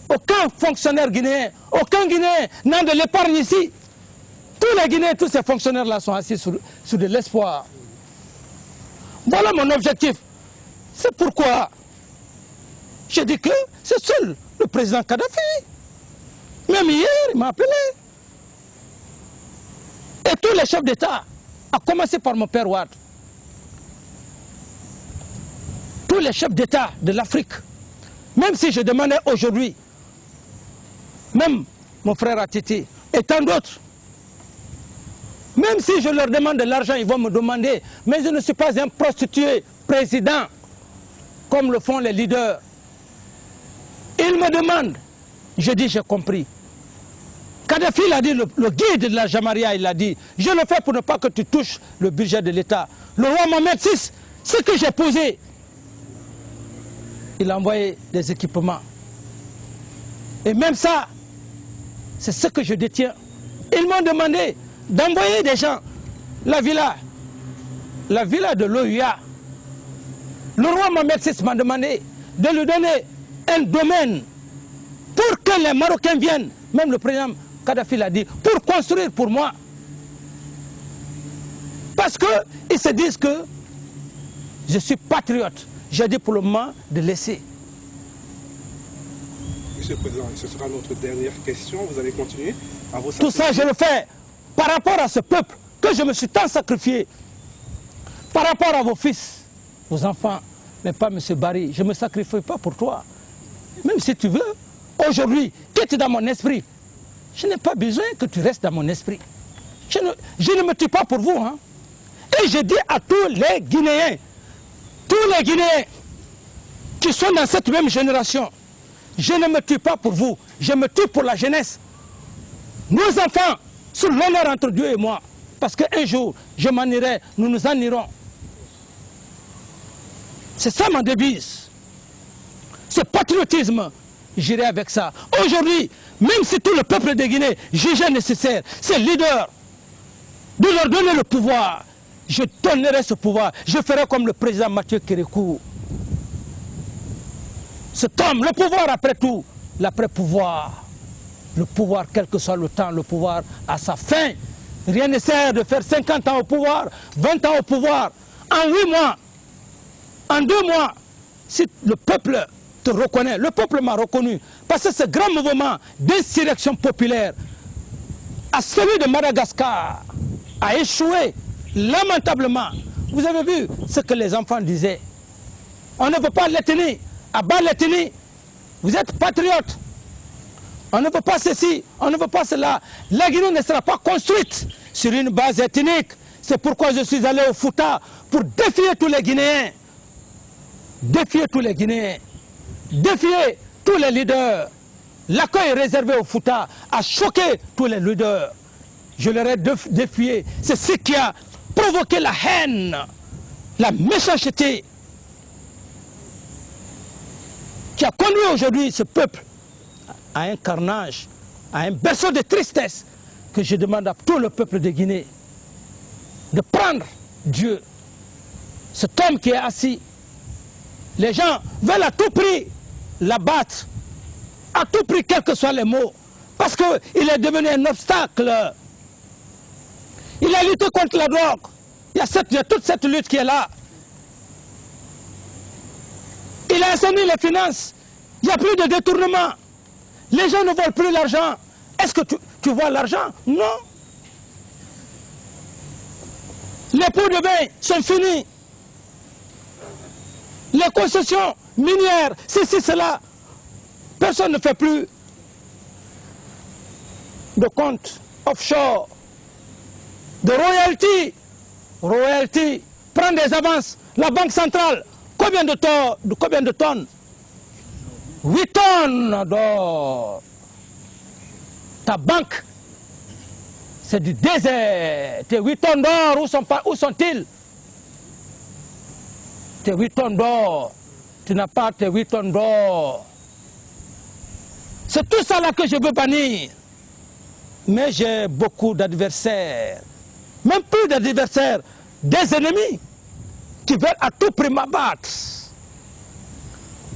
aucun fonctionnaire guinéen, aucun Guinéen n'a de l'épargne ici. Tous les Guinéens, tous ces fonctionnaires-là sont assis sur de l'espoir. Voilà mon objectif. C'est pourquoi je dis que c'est seul le président Kadhafi. Même hier, il m'a appelé. Et tous les chefs d'État, à commencer par mon père Ouad, tous les chefs d'État de l'Afrique, même si je demandais aujourd'hui, même mon frère Atiti et tant d'autres, même si je leur demande de l'argent, ils vont me demander, mais je ne suis pas un prostitué président, comme le font les leaders. Ils me demandent, je dis j'ai compris. Kadhafi l'a dit, le guide de la Jamaria, il l'a dit, je le fais pour ne pas que tu touches le budget de l'État. Le roi Mohamed VI, ce que j'ai posé, il a envoyé des équipements. Et même ça, c'est ce que je détiens. Ils m'ont demandé d'envoyer des gens. La villa de l'OUA, le roi Mohamed VI m'a demandé de lui donner un domaine pour que les Marocains viennent, même le président Kadhafi l'a dit, pour construire pour moi. Parce qu'ils se disent que je suis patriote. J'ai dit pour le moment de laisser. Monsieur le Président, ce sera notre dernière question. Vous allez continuer à vous sacrifier. Tout ça, je le fais par rapport à ce peuple que je me suis tant sacrifié. Par rapport à vos fils, vos enfants, mais pas M. Barry. Je ne me sacrifie pas pour toi. Même si tu veux, aujourd'hui, que tu es dans mon esprit, je n'ai pas besoin que tu restes dans mon esprit. Je ne me tue pas pour vous. Hein. Et je dis à tous les Guinéens qui sont dans cette même génération, je ne me tue pas pour vous, je me tue pour la jeunesse. nos enfants, sur l'honneur entre Dieu et moi. Parce qu'un jour, je m'en irai, nous nous en irons. C'est ça ma devise. Ce patriotisme, j'irai avec ça. Aujourd'hui, même si tout le peuple de Guinée jugeait nécessaire, ces leaders, de leur donner le pouvoir, je donnerai ce pouvoir. Je ferai comme le président Mathieu Kérékou. Cet homme, le pouvoir après tout, l'après-pouvoir. Le pouvoir, quel que soit le temps, le pouvoir à sa fin. Rien ne sert de faire 50 ans au pouvoir, 20 ans au pouvoir. En 8 mois, en 2 mois, si le peuple te reconnaît, le peuple m'a reconnu, parce que ce grand mouvement d'insurrection populaire, à celui de Madagascar, a échoué lamentablement. Vous avez vu ce que les enfants disaient. On ne veut pas l'ethnie, à bas l'ethnie, vous êtes patriotes. On ne veut pas ceci, on ne veut pas cela. La Guinée ne sera pas construite sur une base ethnique. C'est pourquoi je suis allé au Fouta pour défier tous les Guinéens. Défier tous les Guinéens. Défier tous les leaders. L'accueil réservé au Fouta a choqué tous les leaders. Je leur ai défié. C'est ce qui a provoqué la haine, la méchanceté, qui a conduit aujourd'hui ce peuple à un carnage, à un berceau de tristesse, que je demande à tout le peuple de Guinée de prendre Dieu, cet homme qui est assis. Les gens veulent à tout prix l'abattre, à tout prix, quels que soient les mots, parce qu'il est devenu un obstacle. Il a lutté contre la drogue. Il y a toute cette lutte qui est là. Il a assaini les finances. Il n'y a plus de détournement. Les gens ne volent plus l'argent. Est-ce que tu vois l'argent? Non. Les pots de bain sont finis. Les concessions minières, ceci, cela. Personne ne fait plus de compte offshore, de royalty. Royalty, prend des avances. La Banque centrale, combien de tonnes? 8 tonnes d'or. Ta banque, c'est du désert. Tes 8 tonnes d'or, où sont-ils? Tes 8 tonnes d'or. Tu n'as pas tes 8 tonnes d'or. C'est tout ça là que je veux bannir. Mais j'ai beaucoup d'adversaires. Même plus d'adversaires, des ennemis qui veulent à tout prix m'abattre.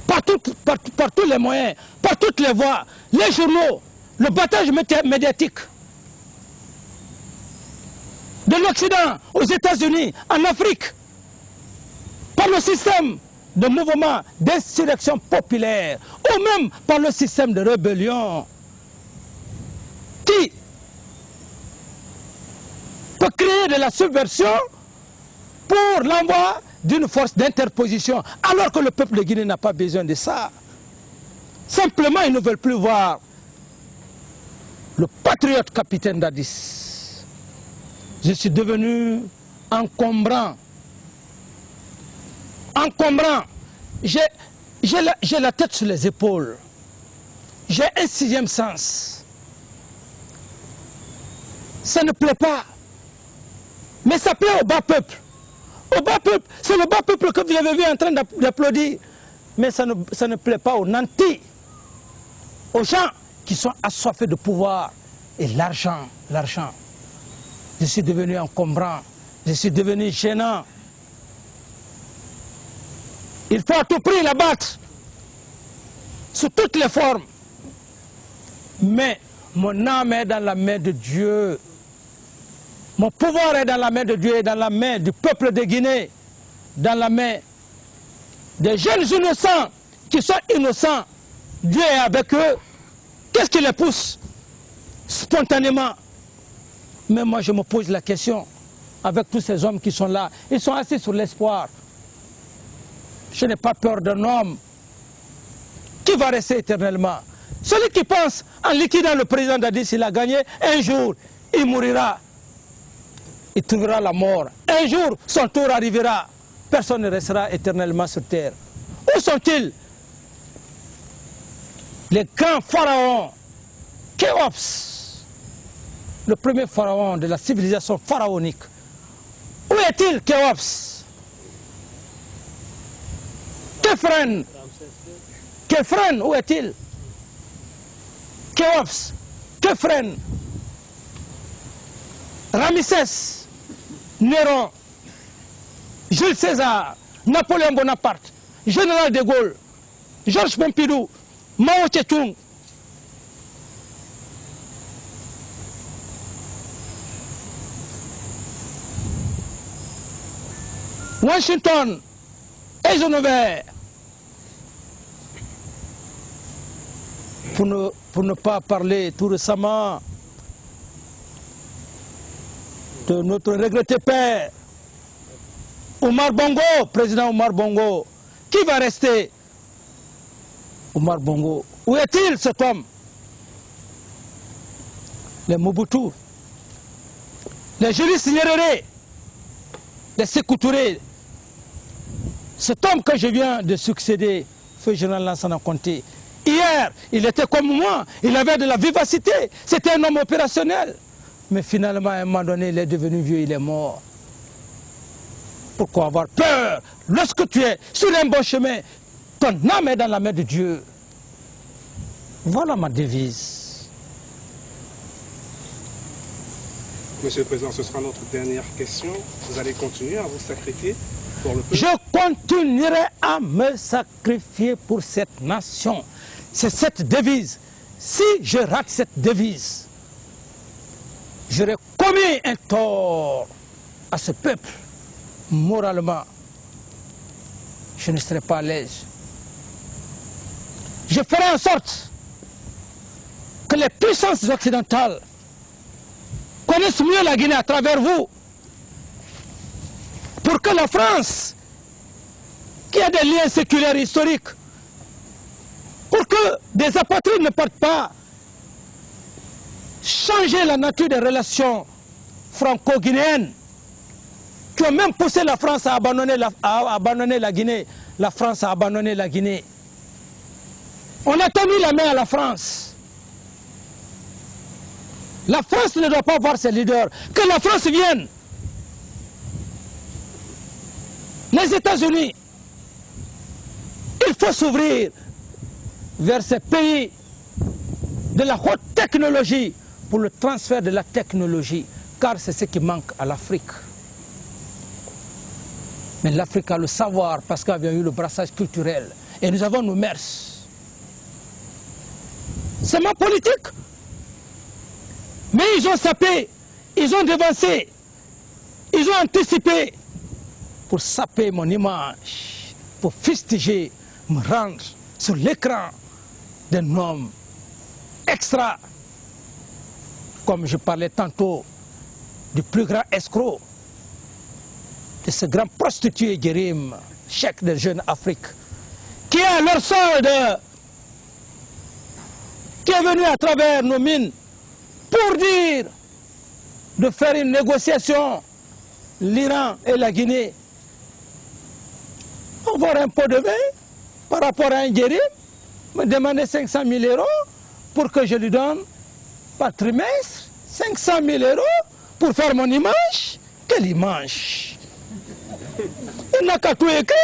Par tous les moyens, par toutes les voies, les journaux, le battage médiatique. De l'Occident aux États-Unis, en Afrique, par le système de mouvement d'insurrection populaire, ou même par le système de rébellion, qui peut créer de la subversion pour l'envoi d'une force d'interposition, alors que le peuple de Guinée n'a pas besoin de ça. Simplement, ils ne veulent plus voir le patriote capitaine Dadis. Je suis devenu encombrant. Encombrant. J'ai la tête sur les épaules. J'ai un 6e sens. Ça ne plaît pas. Mais ça plaît au bas peuple. Au bas peuple, c'est le bas peuple que vous avez vu en train d'applaudir. Mais ça ne plaît pas aux nantis, aux gens qui sont assoiffés de pouvoir. Et l'argent, l'argent. Je suis devenu encombrant, je suis devenu gênant. Il faut à tout prix l'abattre, sous toutes les formes. Mais mon âme est dans la main de Dieu. Mon pouvoir est dans la main de Dieu et dans la main du peuple de Guinée, dans la main des jeunes innocents qui sont innocents. Dieu est avec eux. Qu'est-ce qui les pousse spontanément? Mais moi je me pose la question, avec tous ces hommes qui sont là, ils sont assis sur l'espoir. Je n'ai pas peur d'un homme qui va rester éternellement. Celui qui pense en liquidant le président Dadis, il a gagné, un jour il mourira. Il trouvera la mort. Un jour, son tour arrivera. Personne ne restera éternellement sur terre. Où sont-ils? Les grands pharaons, Khéops, le premier pharaon de la civilisation pharaonique. Où est-il, Khéops? Képhren, où est-il? Khéops, Képhren, Ramsès, Néron, Jules César, Napoléon Bonaparte, Général de Gaulle, Georges Pompidou, Mao Tse-tung. Washington, Eisenhower. Pour ne pas parler tout récemment de notre regretté père, Omar Bongo, président Omar Bongo. Qui va rester? Omar Bongo. Où est-il, cet homme? Les Mobutu, les Julius Nyerere, les Sékou Touré. Cet homme que je viens de succéder, feu général Lansana Conté, hier, il était comme moi, il avait de la vivacité, c'était un homme opérationnel. Mais finalement, à un moment donné, il est devenu vieux, il est mort. Pourquoi avoir peur? Lorsque tu es sur un bon chemin, ton âme est dans la main de Dieu. Voilà ma devise. Monsieur le Président, ce sera notre dernière question. Vous allez continuer à vous sacrifier pour le peuple? Je continuerai à me sacrifier pour cette nation. C'est cette devise. Si je rate cette devise, j'aurais commis un tort à ce peuple. Moralement, je ne serai pas à l'aise. Je ferai en sorte que les puissances occidentales connaissent mieux la Guinée à travers vous, pour que la France, qui a des liens séculaires historiques, pour que des apatrides ne partent pas changer la nature des relations franco-guinéennes, qui ont même poussé la France à abandonner la Guinée. La France a abandonné la Guinée. On a tendu la main à la France. La France ne doit pas voir ses leaders. Que la France vienne. Les États-Unis, il faut s'ouvrir vers ces pays de la haute technologie pour le transfert de la technologie, car c'est ce qui manque à l'Afrique. Mais l'Afrique a le savoir parce qu'il y a eu le brassage culturel. Et nous avons nos mœurs. C'est ma politique. Mais ils ont sapé, ils ont devancé, ils ont anticipé pour saper mon image, pour fustiger, me rendre sur l'écran d'un homme extra. Comme je parlais tantôt du plus grand escroc, de ce grand prostitué Jérim, chef des jeunes Afrique, qui a leur solde, qui est venu à travers nos mines pour dire de faire une négociation, l'Iran et la Guinée, avoir un pot de vin par rapport à un Jérim, me demander 500 000 € pour que je lui donne par trimestre 500 000 € pour faire mon image. Quelle image? Il n'a qu'à tout écrire.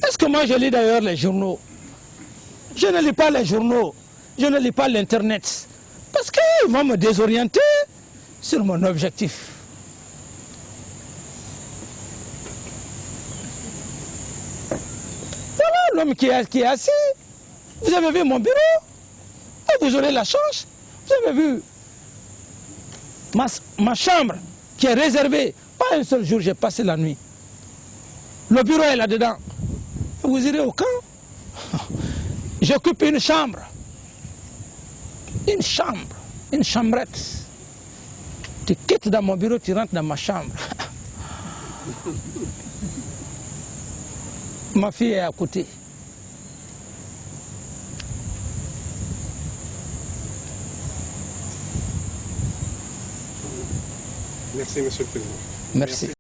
Est-ce que moi je lis d'ailleurs les journaux? Je ne lis pas les journaux, je ne lis pas l'internet, parce qu'ils vont me désorienter sur mon objectif. Voilà l'homme qui est assis. Vous avez vu mon bureau, et vous aurez la chance. Vous avez vu ma chambre qui est réservée. Pas un seul jour j'ai passé la nuit. Le bureau est là-dedans. Vous irez au camp. J'occupe une chambre. Une chambrette. Tu quittes dans mon bureau, tu rentres dans ma chambre. Ma fille est à côté. Merci, Monsieur le Président. Merci.